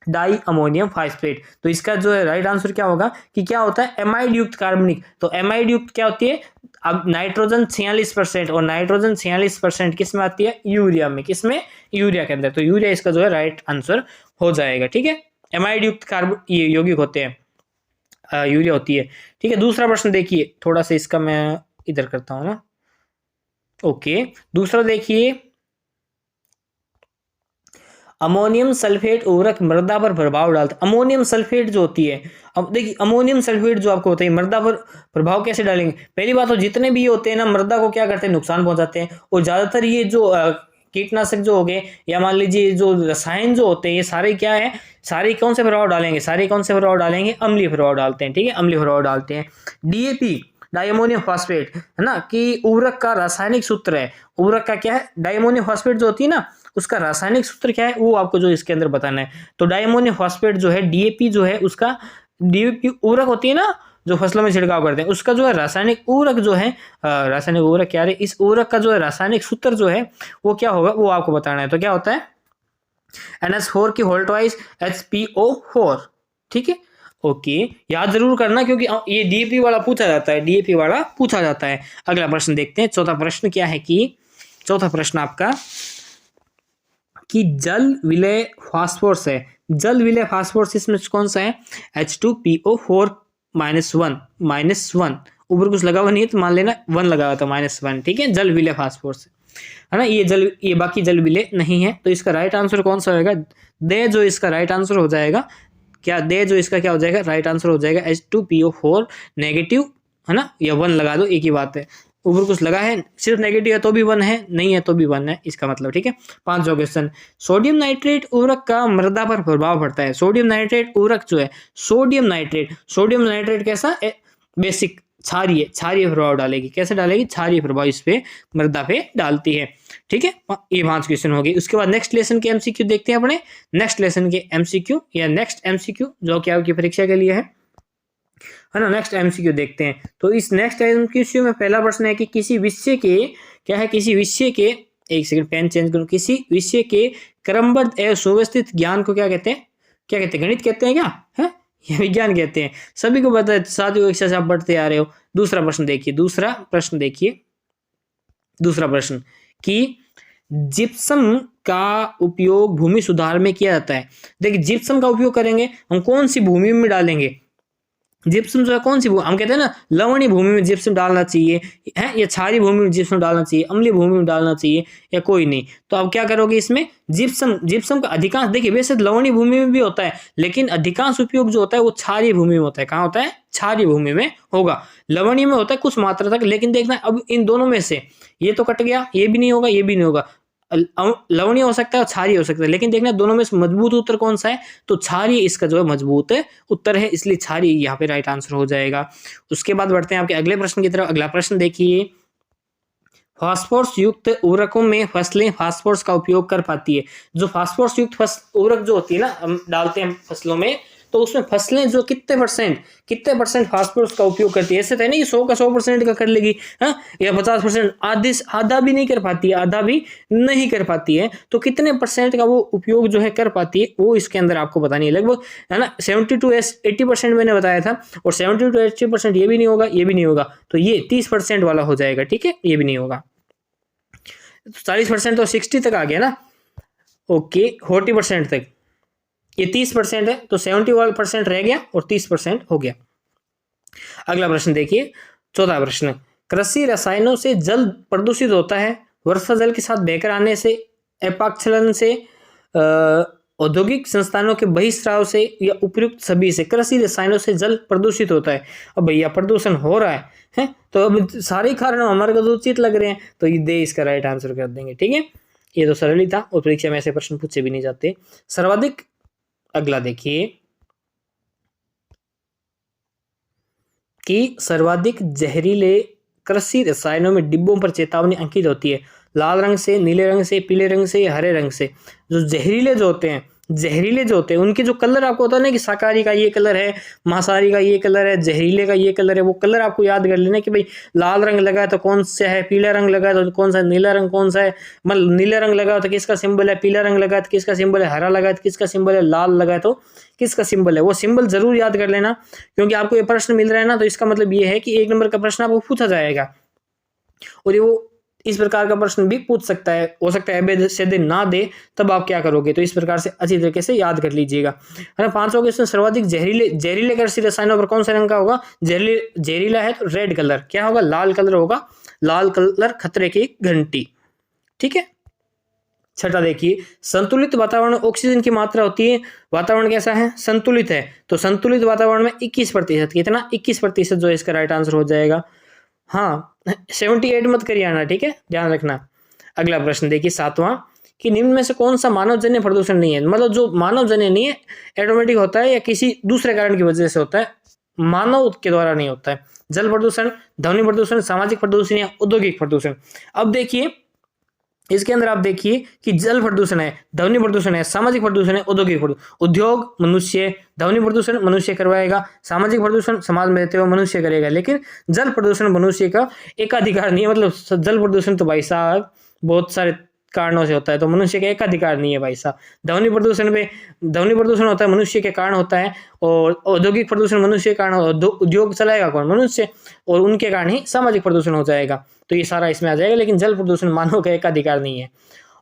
Di ammonium phosphate. तो इसका जो है राइट आंसर क्या होगा कि क्या होता है? एमाइड युक्त कार्बनिक। तो एमाइड युक्त क्या होती है? अब नाइट्रोजन 46% और नाइट्रोजन 46% किस में आती है? यूरिया में। किसमें? यूरिया के अंदर। तो यूरिया इसका जो है राइट आंसर हो जाएगा, ठीक है। एमाइड युक्त कार्बन ये यौगिक होते हैं, यूरिया होती है, ठीक है। दूसरा प्रश्न देखिए, थोड़ा सा इसका मैं इधर करता हूं ना। ओके, दूसरा देखिए, अमोनियम सल्फेट उर्वरक मृदा पर प्रभाव डालता है। अमोनियम सल्फेट जो होती है, अब देखिए अमोनियम सल्फेट जो आपको होता है मृदा पर प्रभाव कैसे डालेंगे? पहली बात तो जितने भी होते हैं ना मृदा को क्या करते हैं? नुकसान पहुंचाते हैं। और ज्यादातर ये जो कीटनाशक जो हो गए या मान लीजिए जो रसायन जो होते हैं, ये सारे क्या है? सारे कौन से प्रभाव डालेंगे? सारे कौन से प्रभाव डालेंगे? अम्लीय प्रभाव डालते हैं, ठीक है, अम्लीय प्रभाव डालते हैं। डीएपी डायमोनियम फॉस्फेट, है ना, कि उर्वरक का रासायनिक सूत्र है। उर्वरक का क्या है, डायमोनियम फॉस्फेट जो होती है ना, उसका रासायनिक सूत्र क्या है वो आपको जो इसके अंदर बताना है। तो डायमोनियम फॉस्फेट जो है, डीएपी जो है उसका, डीएपी उर्वरक होती है ना जो फसलों में छिड़काव करते हैं, उसका जो है रासायनिक उर्वरक जो है, रासायनिक उर्वरक क्या है, इस उर्वरक का जो है रासायनिक सूत्र जो है वो क्या होगा वो आपको बताना है। तो क्या होता है, NH4 की होल ट्वाइस HPO4, ठीक है। ओके, याद जरूर करना क्योंकि ये डीएपी वाला पूछा जाता है, डीएपी वाला पूछा जाता है। अगला प्रश्न देखते हैं, चौथा प्रश्न क्या है कि चौथा प्रश्न आपका कि जल विलय फास्फोरस है, जल विलय फास्फोरस इसमें कौन सा है, H2PO4 -1 ऊपर कुछ लगा हुआ नहीं है तो मान लेना 1 लगा हुआ था -1, ठीक है, जल विलय फास्फोरस है ना। ये बाकी जल विलय नहीं है, तो इसका राइट आंसर कौन सा होगा, दे जो इसका राइट आंसर हो जाएगा, क्या दे जो इसका क्या हो जाएगा, राइट आंसर हो जाएगा H2PO4 नेगेटिव, है ना, या 1 लगा दो, एक ही बात है। ऊपर कुछ लगा है, सिर्फ नेगेटिव है तो भी 1 है, नहीं है तो भी 1 है, इसका मतलब, ठीक है। 5वां क्वेश्चन, सोडियम नाइट्रेट उर्वरक का मृदा पर प्रभाव पड़ता है। सोडियम नाइट्रेट उर्वरक जो है, सोडियम नाइट्रेट कैसा, बेसिक क्षारीय प्रभाव डालेगी, कैसे डालेगी, क्षारीय प्रभाव इस पे मृदा पे डालती है, ठीक है। ये 5 क्वेश्चन हो गए। उसके बाद नेक्स्ट लेसन के एमसीक्यू देखते हैं अपने, नेक्स्ट लेसन के एमसीक्यू या नेक्स्ट एमसीक्यू जो कि आपकी परीक्षा के लिए है ना। नेक्स्ट एमसीक्यू देखते हैं, तो इस नेक्स्ट एमसीक्यू में पहला प्रश्न है कि किसी विषय के, क्या है, किसी विषय के, एक सेकंड पेन चेंज करूं, किसी विषय के क्रमबद्ध एवं सुव्यवस्थित ज्ञान को क्या कहते हैं, गणित कहते हैं क्या है, या विज्ञान कहते हैं, सभी को पता है, साथियों एक साथ आप पढ़ते आ रहे हो। दूसरा प्रश्न देखिए, दूसरा प्रश्न कि जिप्सम का उपयोग भूमि सुधार में किया जाता है। देखिए जिप्सम का उपयोग करेंगे हम कौन सी भूमि में डालेंगे, जिप्सम जो है कौन सी भूमि, हम कहते हैं ना लवणीय भूमि में जिप्सम डालना चाहिए है, या क्षारीय भूमि में जिप्सम डालना चाहिए, अम्लीय भूमि में डालना चाहिए, या कोई नहीं। तो अब क्या करोगे इसमें, जिप्सम का अधिकांश, देखिए वैसे लवणीय भूमि में भी होता है लेकिन अधिकांश उपयोग जो होता है वो क्षारीय भूमि में होता है। कहाँ होता है, क्षारीय भूमि में होगा, लवणीय में होता है कुछ मात्रा तक, लेकिन देखना अब इन दोनों में से ये तो कट गया, ये भी नहीं होगा, ये भी नहीं होगा, लवणीय हो सकता है और क्षारीय हो सकता है, लेकिन देखना दोनों में से मजबूत उत्तर कौन सा है, तो क्षारीय इसका जो है मजबूत उत्तर है, इसलिए क्षारीय यहाँ पे राइट आंसर हो जाएगा। उसके बाद बढ़ते हैं आपके अगले प्रश्न की तरफ। अगला प्रश्न देखिए, फास्फोरस युक्त उर्वरकों में फसलें फास्फोरस का उपयोग कर पाती है। जो फास्फोरस युक्त उर्वरक जो होती है ना हम डालते हैं फसलों में, तो उसमें फसलें जो कितने परसेंट फास्फोरस का उपयोग करती है, ऐसे तो नहीं कि 100 का 100% का कर लेगी, हाँ, या 50%, आधा भी नहीं कर पाती है, आधा भी नहीं कर पाती है, तो कितने % का वो उपयोग जो है कर पाती है वो इसके अंदर आपको बतानी है, लगभग, है ना। 70 to 80% मैंने बताया था, और 70 to 80% ये भी नहीं होगा, ये भी नहीं होगा, तो ये 30% वाला हो जाएगा, ठीक है, ये भी नहीं होगा। 40% तो 60 तक आ गया ना, ओके, 40% तक, ये 30% है, तो 71% रह गया और 30% हो गया। अगला प्रश्न देखिए, चौथा प्रश्न, कृषि रसायनों से जल प्रदूषित होता है, वर्षा जल के साथ बहकर आने से, अपाक्षलन से, औद्योगिक संस्थानों के बहिस्राव से, या उपयुक्त सभी से। कृषि रसायनों से जल प्रदूषित होता है, अब भैया प्रदूषण हो रहा है, तो अब सारे कारण हमारे को उचित लग रहे हैं, तो ये दे इसका राइट आंसर कर देंगे, ठीक है। ये तो सरल ही था और परीक्षा में ऐसे प्रश्न पूछे भी नहीं जाते। सर्वाधिक, अगला देखिए कि सर्वाधिक जहरीले कृषि रसायनों में डिब्बों पर चेतावनी अंकित होती है, लाल रंग से, नीले रंग से, पीले रंग से, हरे रंग से। जो जहरीले जो होते हैं उनके जो कलर आपको होता है ना कि शाकाहारी का ये कलर है, मांसाहारी का ये कलर है, जहरीले का ये कलर है, वो कलर आपको याद कर लेना कि भाई लाल रंग लगा है तो कौन सा है, पीला रंग लगा है तो कौन सा, नीला रंग कौन सा है, मतलब नीला रंग लगा तो किसका सिंबल है, पीला रंग लगा तो किसका सिंबल है, हरा लगा तो किसका सिंबल है, लाल लगा तो किसका सिंबल है। वो सिंबल जरूर याद कर लेना, क्योंकि आपको ये प्रश्न मिल रहा है ना, तो इसका मतलब ये है कि 1 नंबर का प्रश्न आपको पूछा जाएगा, और ये वो इस प्रकार का प्रश्न भी पूछ सकता है, हो सकता है अबे से दे ना दे, तब आप क्या करोगे, तो इस प्रकार से अच्छी तरीके से याद कर लीजिएगा, है ना। 5वां क्वेश्चन, सर्वाधिक जहरीले कृषि रसायनों पर कौन सा रंग का होगा, जहरीला है तो रेड कलर, क्या होगा, लाल कलर होगा, लाल कलर खतरे की घंटी, ठीक है। छठा देखिए, संतुलित वातावरण में ऑक्सीजन की मात्रा होती है, वातावरण कैसा है, संतुलित है, तो संतुलित वातावरण में 21%, कितना, 21% जो है इसका राइट आंसर हो जाएगा। हाँ, 78 मत करिए आना, ठीक है, ध्यान रखना। अगला प्रश्न देखिए 7वां, कि निम्न में से कौन सा मानवजन्य प्रदूषण नहीं है, मतलब जो मानवजन्य नहीं है, ऑटोमेटिक होता है या किसी दूसरे कारण की वजह से होता है, मानव के द्वारा नहीं होता है, जल प्रदूषण, ध्वनि प्रदूषण, सामाजिक प्रदूषण या औद्योगिक प्रदूषण। अब देखिए इसके अंदर आप देखिए कि जल प्रदूषण है, ध्वनि प्रदूषण है, सामाजिक प्रदूषण है, औद्योगिक प्रदूषण। उद्योग मनुष्य, ध्वनि प्रदूषण मनुष्य करवाएगा, सामाजिक प्रदूषण समाज में रहते हुए मनुष्य करेगा, लेकिन जल प्रदूषण मनुष्य का एकाधिकार नहीं है। मतलब जल प्रदूषण तो भाई साहब बहुत सारे कारणों से होता है, तो मनुष्य का एकाधिकार नहीं है भाई साहब। ध्वनि प्रदूषण में, ध्वनि प्रदूषण होता है मनुष्य के कारण होता है, और औद्योगिक प्रदूषण मनुष्य के कारण, उद्योग चलाएगा कौन? मनुष्य, और उनके कारण ही सामाजिक प्रदूषण हो जाएगा। तो ये सारा इसमें आ जाएगा, लेकिन जल प्रदूषण मानव का एकाधिकार नहीं है।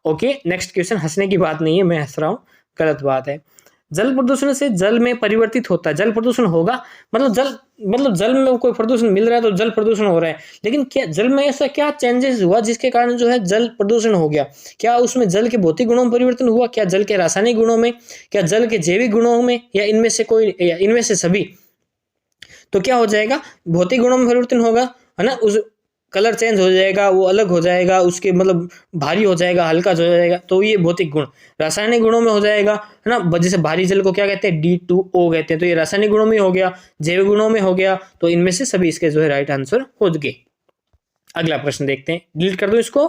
Okay, next question. हंसने की बात नहीं है, मैं हंस रहा हूँ, गलत बात है। जल प्रदूषण से जल में परिवर्तित होता है, जल प्रदूषण होगा मतलब जल में कोई प्रदूषण मिल रहा है तो जल प्रदूषण हो रहा है, लेकिन क्या जल में ऐसा क्या चेंजेस हुआ जिसके कारण जो है जल प्रदूषण हो गया? क्या उसमें जल के भौतिक गुणों में परिवर्तन हुआ, क्या जल के रासायनिक गुणों में, क्या जल के जैविक गुणों में, या इनमें से कोई, या इनमें से सभी? तो क्या हो जाएगा? भौतिक गुणों में परिवर्तन होगा, है ना, उस कलर चेंज हो जाएगा, वो अलग हो जाएगा, उसके मतलब भारी हो जाएगा, हल्का हो जाएगा, तो ये भौतिक गुण। रासायनिक गुणों में हो जाएगा, है ना, जैसे भारी जल को क्या कहते हैं? D2O कहते हैं, तो ये रासायनिक गुणों में हो गया, जैविक गुणों में हो गया, तो इनमें से सभी इसके जो है राइट आंसर हो गए। अगला प्रश्न देखते हैं, डिलीट कर दो इसको।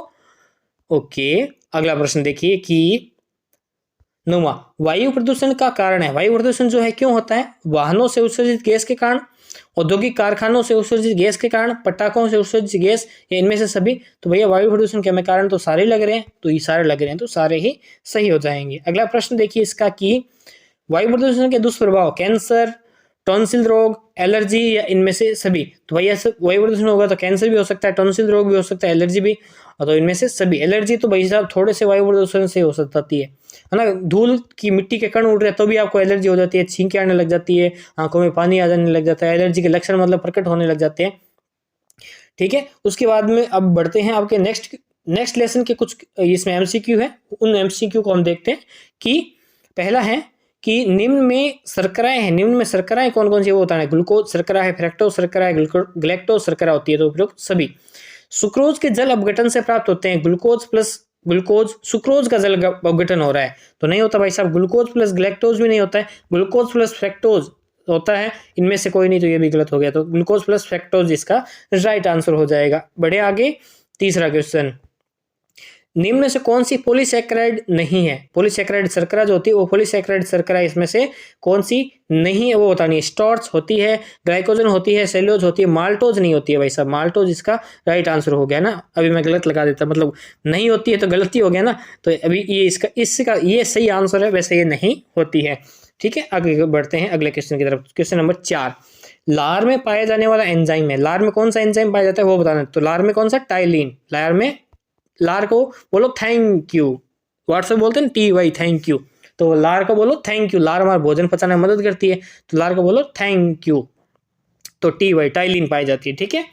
ओके, अगला प्रश्न देखिए कि 9वां, वायु प्रदूषण का कारण है। वायु प्रदूषण जो है क्यों होता है? वाहनों से उत्सर्जित गैस के कारण, औद्योगिक कारखानों से उत्सर्जित गैस के कारण, पटाखों से उत्सर्जित गैस, या इनमें से सभी? तो भैया वायु प्रदूषण के हमें कारण तो सारे लग रहे हैं, तो ये सारे लग रहे हैं, तो सारे ही सही हो जाएंगे। अगला प्रश्न देखिए इसका कि वायु प्रदूषण के दुष्प्रभाव, कैंसर, टॉन्सिल रोग, एलर्जी, या इनमें से सभी? तो भैया वायु प्रदूषण होगा तो कैंसर भी हो सकता है, टॉन्सिल रोग भी हो सकता है, एलर्जी भी, तो इनमें से सभी। एलर्जी तो भाई साहब थोड़े से वायु प्रदूषण से हो सकती है ना, धूल की मिट्टी के कण उड़ रहे हैं तो भी आपको एलर्जी हो जाती है, छींकें आने लग जाती है, आंखों में पानी आ जाने लग जाता है, एलर्जी के लक्षण मतलब प्रकट होने लग जाते हैं। ठीक है, उसके बाद में अब बढ़ते हैं आपके नेक्स्ट लेसन के कुछ इसमें एमसीक्यू है, उन एमसीक्यू को हम देखते हैं कि पहला है कि निम्न में शर्कराएं हैं, निम्न में शर्कराएं कौन कौन सी वो बताना है। ग्लूकोज शर्करा है, फ्रैक्टोज शर्करा है, ग्लैक्टोज शर्करा होती है, तो उपयुक्त सभी। सुक्रोज के जल अपघटन से प्राप्त होते हैं, ग्लूकोज प्लस ग्लूकोज, सुक्रोज का जल अपघटन हो रहा है तो नहीं होता भाई साहब। ग्लूकोज प्लस ग्लैक्टोज भी नहीं होता है, ग्लूकोज प्लस फ्रैक्टोज होता है, इनमें से कोई नहीं, तो ये भी गलत हो गया, तो ग्लूकोज प्लस फ्रैक्टोज इसका राइट आंसर हो जाएगा। बढ़े आगे, तीसरा क्वेश्चन, निम्न में से कौन सी पॉलीसैकेराइड नहीं है? पॉलीसैकेराइड शर्करा जो होती है वो पॉलीसैकेराइड शर्करा इसमें से कौन सी नहीं है वो बतानी है। स्टार्च होती है, ग्लाइकोजन होती है, सेल्यूलोज होती है, माल्टोज नहीं होती है भाई साहब। माल्टोज इसका राइट आंसर हो गया ना, अभी मैं गलत लगा देता, मतलब नहीं होती है तो गलती हो गया ना, तो अभी ये इसका ये सही आंसर है, वैसे ये नहीं होती है। ठीक है, आगे बढ़ते हैं अगले क्वेश्चन की तरफ। क्वेश्चन नंबर 4, लार में पाया जाने वाला एंजाइम है। लार में कौन सा एंजाइम पाया जाता है वो बताना है। तो लार में कौन सा? टाइलिन। लार को बोलो थैंक यू, व्हाट्सएप बोलते हैं TY थैंक यू, तो लार को बोलो थैंक यू। लार हमारा भोजन पचाने में मदद करती है, तो लार को बोलो थैंक यू, तो TY टाइलिन पाई जाती है। ठीक है,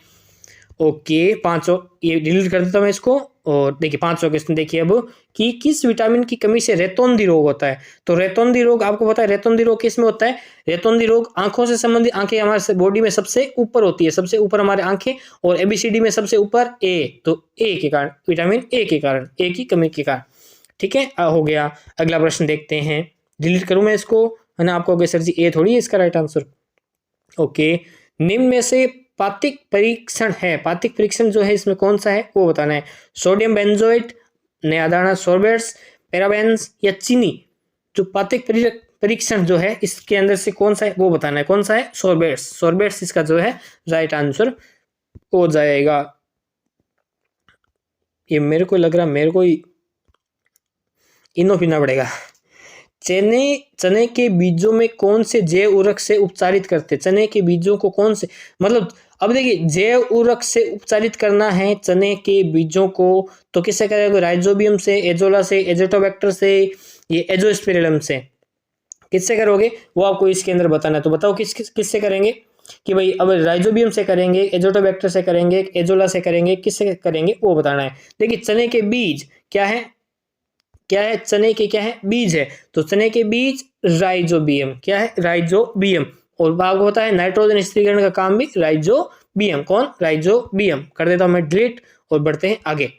ओके, पांचों ये डिलीट कर देता हूं मैं इसको। और देखिए पांचों क्वेश्चन देखिए अब कि किस विटामिन की कमी से रेतौंधी रोग होता है। तो रेतौंधी रोग आपको पता है, रेतौंधी रोग किस में होता है? रेतौंधी रोग आंखों से संबंधित, आंखें हमारे बॉडी में सबसे ऊपर होती है, सबसे ऊपर हमारे आंखें, और ABCD में सबसे ऊपर A, तो A के कारण, विटामिन A के कारण, A की कमी के कारण। ठीक है, हो गया। अगला प्रश्न देखते हैं, डिलीट करूं मैं इसको, है ना, आपको सर जी A थोड़ी है इसका राइट आंसर। ओके, निम्न में से पातिक परीक्षण है, पातिक परीक्षण जो है इसमें कौन सा है वो बताना है। सोडियम बेंजोएट, नयादाना सॉर्बेट्स, पैराबेंस, या चीनी? जो पातिक परीक्षण जो है इसके अंदर से कौन सा है वो बताना है। कौन सा है? सॉर्बेट्स। सॉर्बेट्स इसका जो है राइट आंसर हो जाएगा। ये मेरे को लग रहा, मेरे को इनो पीना पड़ेगा। चने के बीजों में कौन से जैव उर्वरक से उपचारित करते? चने के बीजों को कौन से, मतलब अब देखिए जैव उर्वरक से उपचारित करना है चने के बीजों को, तो किससे करेंगे? राइजोबियम से, एजोला से, एजोटोबैक्टर से, ये एजोस्पिरिलम से। किससे करोगे वो आपको इसके अंदर बताना है, तो बताओ किससे करेंगे कि भाई अब राइजोबियम से करेंगे, एजोटोबैक्टर से करेंगे, एजोला से करेंगे, किससे करेंगे वो बताना है। देखिए चने के बीज क्या है, चने के क्या है? बीज है, तो चने के बीज राइजोबियम, क्या है? राइजोबियम। और आपको पता है नाइट्रोजन स्थिरीकरण का काम भी राइजोबियम, कौन? राइजोबियम। कर देता हूं मैं डिलीट, और बढ़ते हैं आगे।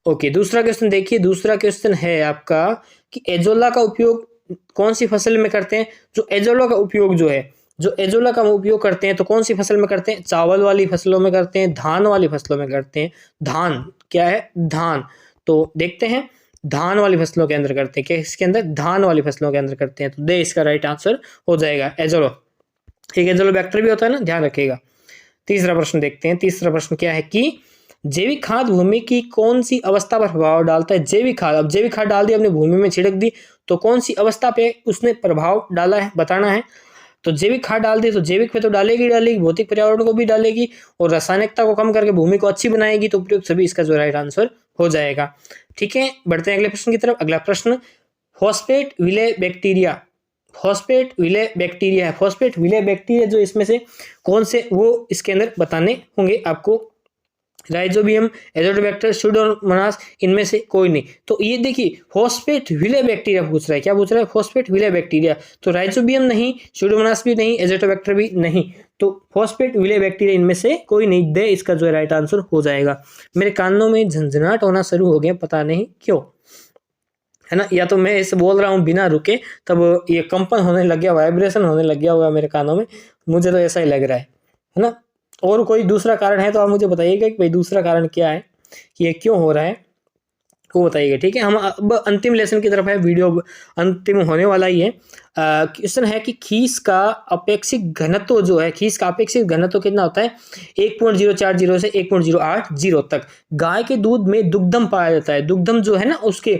ओके, दूसरा क्वेश्चन देखिए, दूसरा क्वेश्चन है आपका कि एजोला का उपयोग कौन सी फसल में करते हैं? जो एजोला का उपयोग जो है जो एजोला का उपयोग करते हैं तो कौन सी फसल में करते हैं? चावल वाली फसलों में करते हैं, धान वाली फसलों में करते हैं। धान क्या है? धान। तो देखते हैं धान वाली फसलों के अंदर करते हैं। क्या इसके अंदर? धान वाली फसलों के अंदर करते हैं। तो दे इसका राइट आंसर हो जाएगा एजोलो। एक एजोलोबैक्टर भी होता है ना, ध्यान रखिएगा। तीसरा प्रश्न देखते हैं। तीसरा प्रश्न क्या है कि जैविक खाद भूमि की कौन सी अवस्था पर प्रभाव डालता है? जैविक खाद, अब जैविक खाद डाल दी अपने भूमि में, छिड़क दी, तो कौन सी अवस्था पे उसने प्रभाव डाला है बताना है। तो जैविक खाद डाल दी तो जैविक पे तो डालेगी डालेगी, भौतिक पर्यावरण को भी डालेगी और रासायनिकता को कम करके भूमि को अच्छी बनाएगी। तो उपयुक्त सभी इसका जो राइट आंसर हो जाएगा। ठीक है, बढ़ते हैं अगले प्रश्न की तरफ। अगला प्रश्न, फॉस्फेट विले बैक्टीरिया, फॉस्फेट विले बैक्टीरिया है। फॉस्फेट विले बैक्टीरिया जो इसमें से कौन से वो इसके अंदर बताने होंगे आपको। राइजोबियम, एजोटोबैक्टर, स्यूडोमोनास, इनमें से कोई नहीं। तो ये देखिए फॉस्फेट विले बैक्टीरिया पूछ रहा है। क्या पूछ रहा है? फॉस्फेट विले बैक्टीरिया। तो राइजोबियम नहीं, स्यूडोमोनास भी नहीं, एजोटोबैक्टर भी नहीं। तो फॉस्फेट विले बैक्टीरिया इनमें से कोई नहीं। दे इसका जो राइट आंसर हो जाएगा। मेरे कानों में झंझनाहट होना शुरू हो गया, पता नहीं क्यों, है ना। या तो मैं इसे बोल रहा हूँ बिना रुके, तब ये कंपन होने लग गया, वाइब्रेशन होने लग गया हुआ मेरे कानों में। मुझे तो ऐसा ही लग रहा है ना। और कोई दूसरा कारण है तो आप मुझे बताइएगा कि भाई दूसरा कारण क्या है, कि ये क्यों हो रहा है, वो बताइएगा। ठीक है, हम अब अंतिम लेसन की तरफ है, वीडियो अंतिम होने वाला ही है। क्वेश्चन है कि खीस का अपेक्षित घनत्व जो है, खीस का अपेक्षित घनत्व कितना होता है? 1.040 से 1.080 तक। गाय के दूध में दुग्धम पाया जाता है। दुग्धम जो है ना, उसके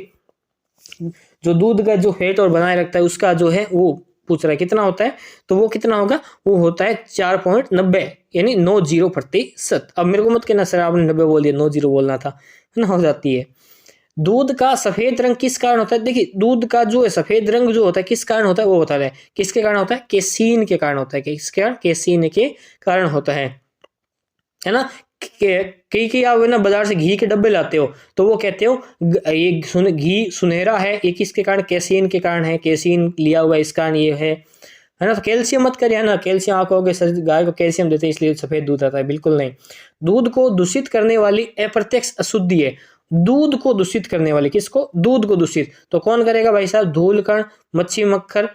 जो दूध का जो फैट और बनाए रखता है उसका जो है वो पूछ रहा है कितना होता है। तो वो कितना होगा? वो होता है 4.90 यानी 90%। अब मेरे को मत कहना सर आपने 90 बोल दिया, 90 बोलना था, है ना, हो जाती है। दूध का सफेद रंग किस कारण होता है? देखिए दूध का जो है सफेद रंग जो होता है किस कारण होता है वो बता रहे हैं। किसके कारण होता है? केसीन के कारण होता है। किसके कारण? केसीन के कारण होता है ना। कई आप ना बाजार से घी के डब्बे लाते हो तो वो कहते हो ये घी सुनहरा है, ये किसके कारण? कैसीन के कारण है। कैसीन लिया हुआ इस कारण ये है ना। तो कैल्शियम मत करिए ना, कैल्शियम आप कहोगे सर गाय को कैल्शियम देते हैं इसलिए सफेद दूध आता है, बिल्कुल नहीं। दूध को दूषित करने वाली अप्रत्यक्ष अशुद्धि है। दूध को दूषित करने वाली, किसको? दूध को दूषित तो कौन करेगा भाई साहब? धूल कण, मच्छी मक्खर,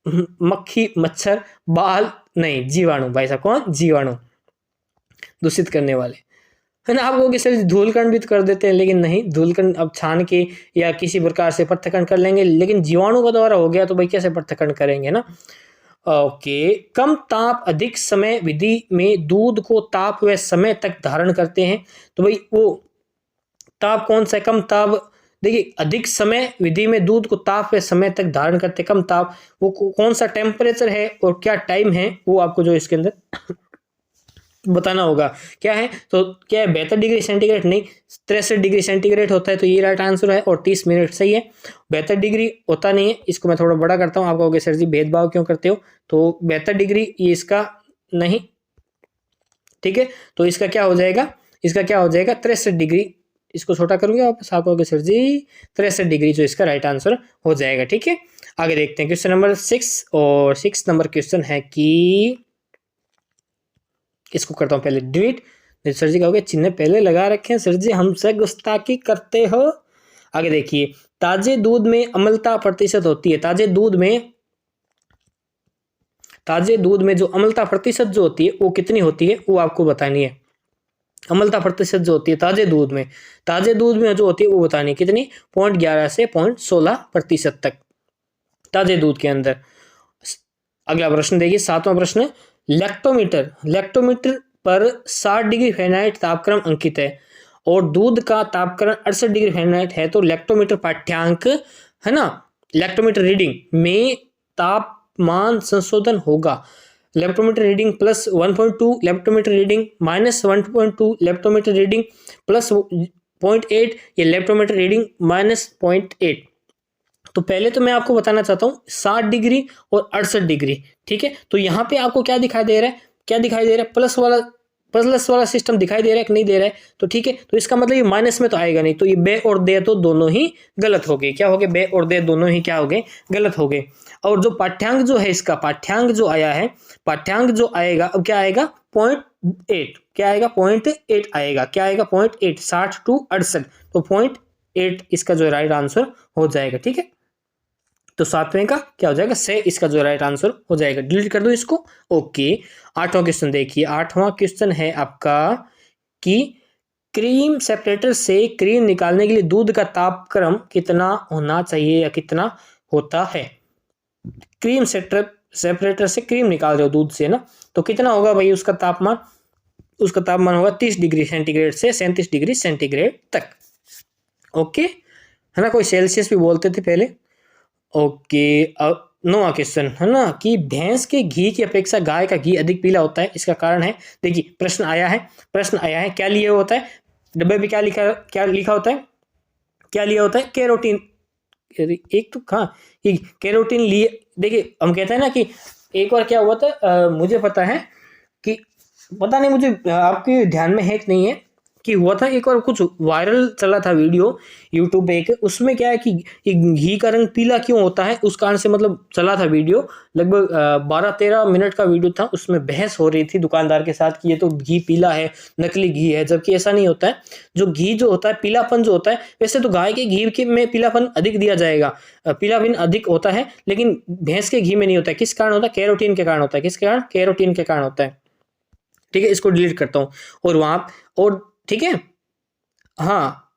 मक्खी मच्छर, बाल नहीं, जीवाणु। भाई साहब कौन? जीवाणु दूषित करने वाले, है ना। आप कहोगे सर धूलकण भी तो कर देते हैं, लेकिन नहीं, धूलकण अब छान के या किसी प्रकार से पृथक्करण कर लेंगे, लेकिन जीवाणु का द्वारा हो गया तो भाई कैसे पृथक्करण करेंगे ना। ओके, कम ताप अधिक समय विधि में दूध को ताप व समय तक धारण करते हैं। तो भाई वो ताप कौन सा है? कम ताप। देखिए अधिक समय विधि में दूध को ताप व समय तक धारण करते, कम ताप, वो कौन सा टेम्परेचर है और क्या टाइम है वो आपको जो इसके अंदर बताना होगा। क्या है? तो क्या है? 72 डिग्री सेंटीग्रेड नहीं, 63 डिग्री सेंटीग्रेड होता है। तो ये राइट आंसर है और 30 मिनट सही है। 72 डिग्री होता नहीं है, इसको मैं थोड़ा बड़ा करता हूँ। आप कहोगे सर जी भेदभाव क्यों करते हो? तो 72 डिग्री ये इसका नहीं, ठीक है। तो इसका क्या हो जाएगा? इसका क्या हो जाएगा? 63 डिग्री। इसको छोटा करूंगा वापस, आप कहोगे सर जी 63 डिग्री, जो इसका राइट आंसर हो जाएगा। ठीक है, आगे देखते हैं क्वेश्चन नंबर 6। और 6 नंबर क्वेश्चन है कि इसको करता हूं पहले डिलीट। सर जी कहोगे चिन्ह पहले लगा रखे हैं, सर जी हमसे गुस्ताखी करते हो। आगे देखिए, ताजे दूध में अम्लता प्रतिशत होती है। ताजे दूध में जो अम्लता प्रतिशत जो होती है वो कितनी होती है वो आपको बतानी है। अम्लता प्रतिशत जो होती है ताजे दूध में जो होती है वो बतानी है कितनी? 0.11 से 0.16% तक ताजे दूध के अंदर। अगला प्रश्न देखिए, 7वां प्रश्न, लैक्टोमीटर पर 60 डिग्री फ़ारेनहाइट तापक्रम अंकित है और दूध का तापक्रम 68 डिग्री फ़ारेनहाइट है। तो लैक्टोमीटर पाठ्यांक, है ना, लैक्टोमीटर रीडिंग में तापमान संशोधन होगा। Lactometer reading +1.2, lactometer reading -1.2, lactometer reading +0.8 या लैक्टोमीटर रीडिंग -0.8। तो पहले तो मैं आपको बताना चाहता हूँ 60 डिग्री और 68 डिग्री, ठीक है। तो यहाँ पे आपको क्या दिखाई दे रहा है? क्या दिखाई दे रहा है? प्लस वाला सिस्टम दिखाई दे रहा है कि नहीं दे रहा है? तो ठीक है, तो इसका मतलब ये माइनस में तो आएगा नहीं। तो ये बे और दे तो दोनों ही गलत हो गए। क्या हो गए? बे और दे दोनों ही क्या हो गए? गलत हो गए। और जो पाठ्यांक जो है, इसका पाठ्यांक जो आया है, पाठ्यांक जो आएगा अब क्या आएगा? 0.8। क्या आएगा? 0.8 आएगा। क्या आएगा? 0.8। 60 to 68, तो 0.8 इसका जो राइट आंसर हो जाएगा। ठीक है, तो 7वें का क्या हो जाएगा, से, इसका जो राइट आंसर हो जाएगा। डिलीट कर दो इसको। ओके, 8वां क्वेश्चन देखिए। 8वां क्वेश्चन है आपका कि क्रीम सेपरेटर से क्रीम निकालने के लिए दूध का तापक्रम कितना होना चाहिए या कितना होता है। क्रीम सेपरेटर से क्रीम निकाल रहे हो दूध से ना, तो कितना होगा भाई उसका तापमान? उसका तापमान होगा 30 डिग्री सेंटीग्रेड से 37 डिग्री सेंटीग्रेड तक। ओके है ना, कोई सेल्सियस भी बोलते थे पहले। ओके, अब 9वां क्वेश्चन है ना कि भैंस के घी की अपेक्षा गाय का घी अधिक पीला होता है, इसका कारण है। देखिए प्रश्न आया है, क्या लिया होता है डब्बे पे, क्या लिखा होता है, क्या लिया होता है? कैरोटीन। एक तो कहाँ कैरोटीन लिए। देखिए हम कहते हैं ना कि एक बार क्या हुआ था, मुझे पता है कि, पता नहीं मुझे आपके ध्यान में है कि नहीं है, कि हुआ था एक बार कुछ वायरल चला था वीडियो यूट्यूब पे एक, उसमें क्या है कि घी का रंग पीला क्यों होता है, उस कारण से मतलब चला था वीडियो। लगभग 12-13 मिनट का वीडियो था। उसमें बहस हो रही थी दुकानदार के साथ कि ये तो घी पीला है, नकली घी है, जबकि ऐसा नहीं होता है। जो घी जो होता है, पीलापन जो होता है, वैसे तो गाय के घी के में पीलापन अधिक दिया जाएगा, पीलापन अधिक होता है, लेकिन भैंस के घी में नहीं होता है। किस कारण होता है? कैरोटीन के कारण होता है। किस कारण? कैरोटीन के कारण होता है। ठीक है, इसको डिलीट करता हूं। और वहां, और ठीक है, हाँ,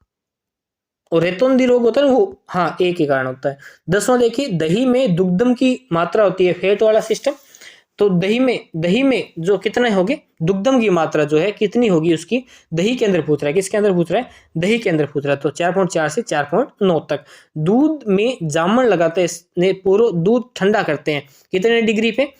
और रेतोंदी रोग होता है ना वो, हाँ, एक के कारण होता है। 10वां देखिए, दही में दुग्धम की मात्रा होती है, फैट वाला सिस्टम। तो दही में जो कितने होंगे, दुग्धम की मात्रा जो है कितनी होगी उसकी, दही के अंदर पूछ रहा है। किसके अंदर पूछ रहा है? दही के अंदर पूछ रहा है। तो 4.4 से 4.9 तक। दूध में जामन लगाते हैं, पूरा दूध ठंडा करते हैं कितने डिग्री पे,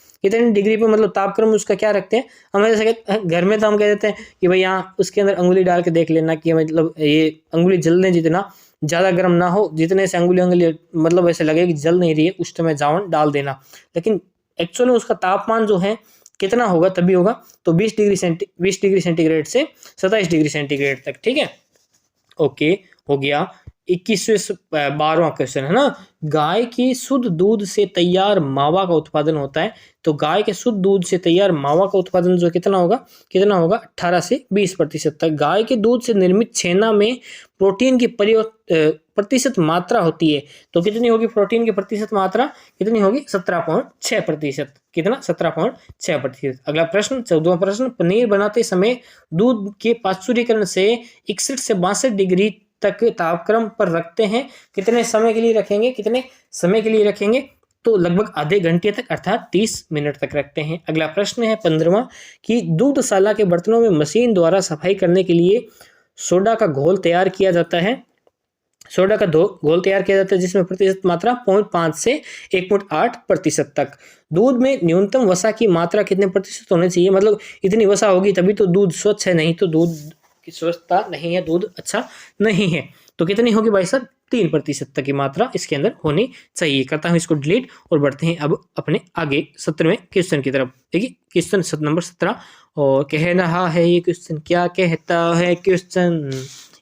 मतलब तापक्रम उसका क्या रखते हैं? हम ऐसे घर में तो हम कह देते हैं कि भाई यहाँ उसके अंदर अंगुली डाल के देख लेना कि मतलब ये अंगुली जलने जितना ज्यादा गर्म ना हो, जितने से अंगुली मतलब ऐसे लगे कि जल नहीं रही है, उस समय जावन डाल देना। लेकिन एक्चुअली उसका तापमान जो है कितना होगा, तभी होगा तो 20 डिग्री सेंटीग्रेड से 27 डिग्री सेंटीग्रेड तक। ठीक है, ओके, हो गया। 12वां क्वेश्चन है ना, गाय की शुद्ध दूध से तैयार मावा का उत्पादन होता है। तो गाय के शुद्ध दूध से तैयार मावा का उत्पादन जो कितना होगा 18 से 20% तक। गाय के दूध से निर्मित छेना में प्रोटीन की प्रतिशत मात्रा होती है। तो कितनी होगी प्रोटीन की प्रतिशत मात्रा? कितनी होगी? 17.6%। कितना? 17.6%। अगला प्रश्न, 14वां प्रश्न, पनीर बनाते समय दूध के पाश्चुरीकरण से 61 से 62 डिग्री तक तापक्रम पर रखते हैं, कितने समय के लिए रखेंगे? कितने समय के लिए रखेंगे? तो लगभग आधे घंटे तक, अर्थात 30 मिनट तक रखते हैं। अगला प्रश्न है 15वां कि दूधशाला के बर्तनों में मशीन द्वारा सफाई करने के लिए सोडा का घोल तैयार किया जाता है। सोडा का घोल तैयार किया जाता है जिसमें प्रतिशत मात्रा 0.5 से 1.8% तक। दूध में न्यूनतम वसा की मात्रा कितने प्रतिशत होनी चाहिए? मतलब इतनी वसा होगी तभी तो दूध स्वच्छ है, नहीं तो दूध की स्वच्छता नहीं है, दूध अच्छा नहीं है। तो कितनी होगी भाई साहब? 3% तक की मात्रा इसके अंदर होनी चाहिए। करता हूं इसको डिलीट और बढ़ते हैं अब अपने आगे 17वें क्वेश्चन की तरफ। देखिए क्वेश्चन नंबर 17, और कह रहा है ये क्वेश्चन, क्या कहता है क्वेश्चन?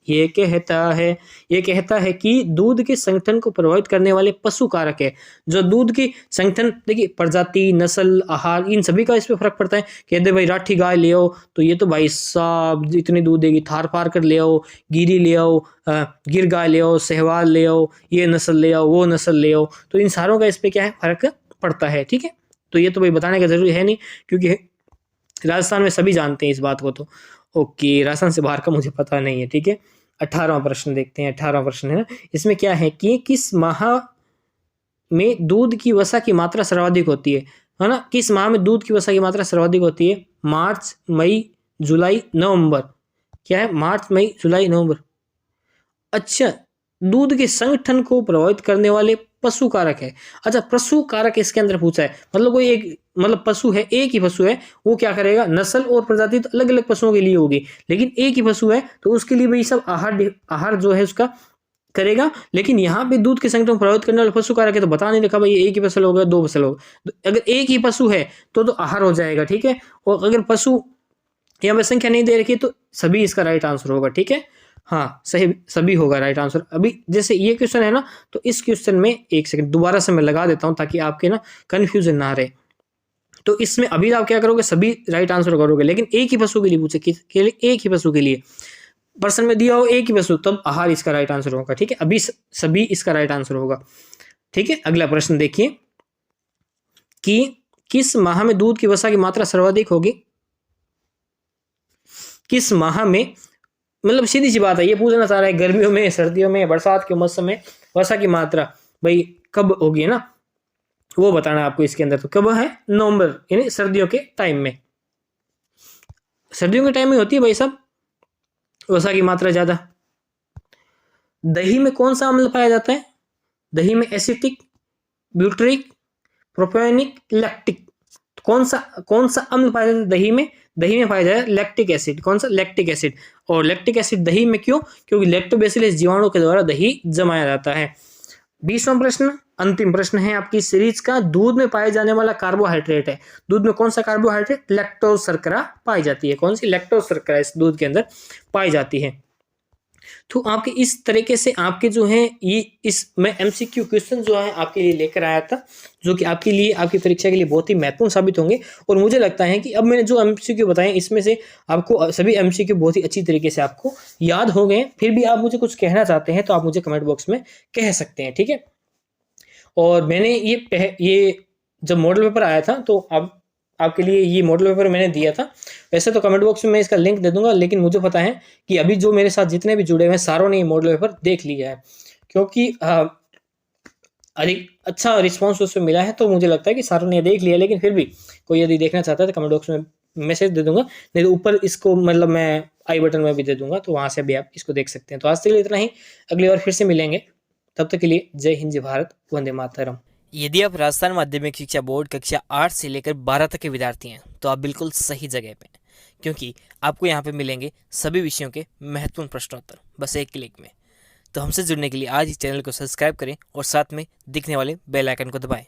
ये कहता है कि दूध के संगठन को प्रभावित करने वाले पशु कारक है। जो दूध की संगठन, देखिए प्रजाति, नस्ल, आहार, इन सभी का इस पे फर्क पड़ता है। कहते भाई राठी गाय ले आओ तो ये तो भाई साहब इतनी दूध देगी, थार पार कर ले आओ, गिरी ले आओ, गिर गाय ले आओ, सहवाल ले आओ, ये नस्ल ले आओ, वो नस्ल ले आओ, तो इन सारों का इस पे क्या है फर्क पड़ता है। ठीक है, तो ये तो भाई बताने का जरूरी है नहीं, क्योंकि राजस्थान में सभी जानते हैं इस बात को। तो ओके, राजस्थान से बाहर का मुझे पता नहीं है। ठीक है, 18वां प्रश्न देखते हैं। 18वां प्रश्न है ना, इसमें क्या है कि किस माह में दूध की वसा की मात्रा सर्वाधिक होती है ना? किस माह में दूध की वसा की मात्रा सर्वाधिक होती है? मार्च, मई, जुलाई, नवंबर। क्या है? मार्च, मई, जुलाई, नवंबर। अच्छा, दूध के संगठन को प्रभावित करने वाले पशु कारक है। अच्छा, पशु कारक इसके अंदर पूछा है, मतलब कोई एक, मतलब पशु है, एक ही पशु है, वो क्या करेगा? नस्ल और प्रजाति तो अलग अलग पशुओं के लिए होगी, लेकिन एक ही पशु है तो उसके लिए भाई सब आहार जो है उसका करेगा। लेकिन यहाँ पे दूध के संगठन को प्रभावित करने वाले पशु कारक है तो बता नहीं रखा भाई एक ही फसल होगा, दो फसल होगा। अगर एक ही पशु है तो आहार हो जाएगा। ठीक है, और अगर पशु यहाँ पे संख्या नहीं दे रखी तो सभी इसका राइट आंसर होगा। ठीक है, हाँ सही, सभी होगा राइट आंसर। अभी जैसे ये क्वेश्चन है ना, तो इस क्वेश्चन में एक सेकंड दोबारा से मैं लगा देता हूं ताकि आपके ना कंफ्यूजन ना रहे। तो इसमें अभी आप क्या करोगे? सभी राइट आंसर करोगे, लेकिन एक ही पशु के लिए पूछे, के लिए एक ही पशु के लिए पर्सन में दिया हो एक ही पशु, तब आहार इसका राइट आंसर होगा। ठीक है, अभी सभी इसका राइट आंसर होगा। ठीक है, अगला प्रश्न देखिए कि किस माह में दूध की वसा की मात्रा सर्वाधिक होगी? किस माह में, मतलब सीधी सी बात है, ये पूछना चाह रहा है गर्मियों में, सर्दियों में, बरसात के मौसम में वर्षा की मात्रा भाई कब होगी ना, वो बताना आपको इसके अंदर। तो कब है? नवंबर, यानी सर्दियों के टाइम में। सर्दियों के टाइम में होती है भाई साहब वर्षा की मात्रा ज्यादा। दही में कौन सा अम्ल पाया जाता है? दही में एसिटिक, ब्यूटरिक, प्रोपियोनिक, लैक्टिक। कौन सा अम्ल पाया जाता है दही में? दही में पाया जाता है लैक्टिक एसिड। कौन सा? Lactic acid. और लैक्टिक एसिड दही में क्यों? क्योंकि लैक्टोबैसिलस जीवाणु के द्वारा दही जमाया जाता है। 20वां प्रश्न, अंतिम प्रश्न है आपकी सीरीज का। दूध में पाए जाने वाला कार्बोहाइड्रेट है। दूध में कौन सा कार्बोहाइड्रेट? लैक्टोज शर्करा पाई जाती है। कौन सी? लैक्टोज शर्करा इस दूध के अंदर पाई जाती है। तो आपके इस तरीके से आपके जो है ये इस मैं एमसीक्यू क्वेश्चन जो है आपके लिए लेकर आया था, जो कि आपके लिए आपकी परीक्षा के लिए बहुत ही महत्वपूर्ण साबित होंगे। और मुझे लगता है कि अब मैंने जो एमसीक्यू बताए इसमें से आपको सभी एमसीक्यू बहुत ही अच्छी तरीके से आपको याद हो गए। फिर भी आप मुझे कुछ कहना चाहते हैं तो आप मुझे कमेंट बॉक्स में कह सकते हैं, ठीक है। और मैंने ये जब मॉडल पेपर आया था तो अब आपके लिए ये मॉडल पेपर मैंने दिया था। वैसे तो कमेंट बॉक्स में मैं इसका लिंक दे दूंगा, लेकिन मुझे पता है कि अभी जो मेरे साथ जितने भी जुड़े हुए हैं सारों ने ये मॉडल पेपर देख लिया है, क्योंकि अधिक अच्छा रिस्पॉन्स उसमें मिला है। तो मुझे लगता है कि सारों ने देख लिया, लेकिन फिर भी कोई यदि देखना चाहता है तो कमेंट बॉक्स में मैसेज दे दूंगा, नहीं तो ऊपर इसको मतलब मैं आई बटन में भी दे दूंगा, तो वहां से भी आप इसको देख सकते हैं। तो आज के लिए इतना ही, अगली बार फिर से मिलेंगे, तब तक के लिए जय हिंद, जय भारत, वंदे मातरम। यदि आप राजस्थान माध्यमिक शिक्षा बोर्ड कक्षा 8 से लेकर 12 तक के विद्यार्थी हैं तो आप बिल्कुल सही जगह पे हैं, क्योंकि आपको यहाँ पे मिलेंगे सभी विषयों के महत्वपूर्ण प्रश्नोत्तर बस एक क्लिक में। तो हमसे जुड़ने के लिए आज इस चैनल को सब्सक्राइब करें और साथ में दिखने वाले बेल आइकन को दबाएं।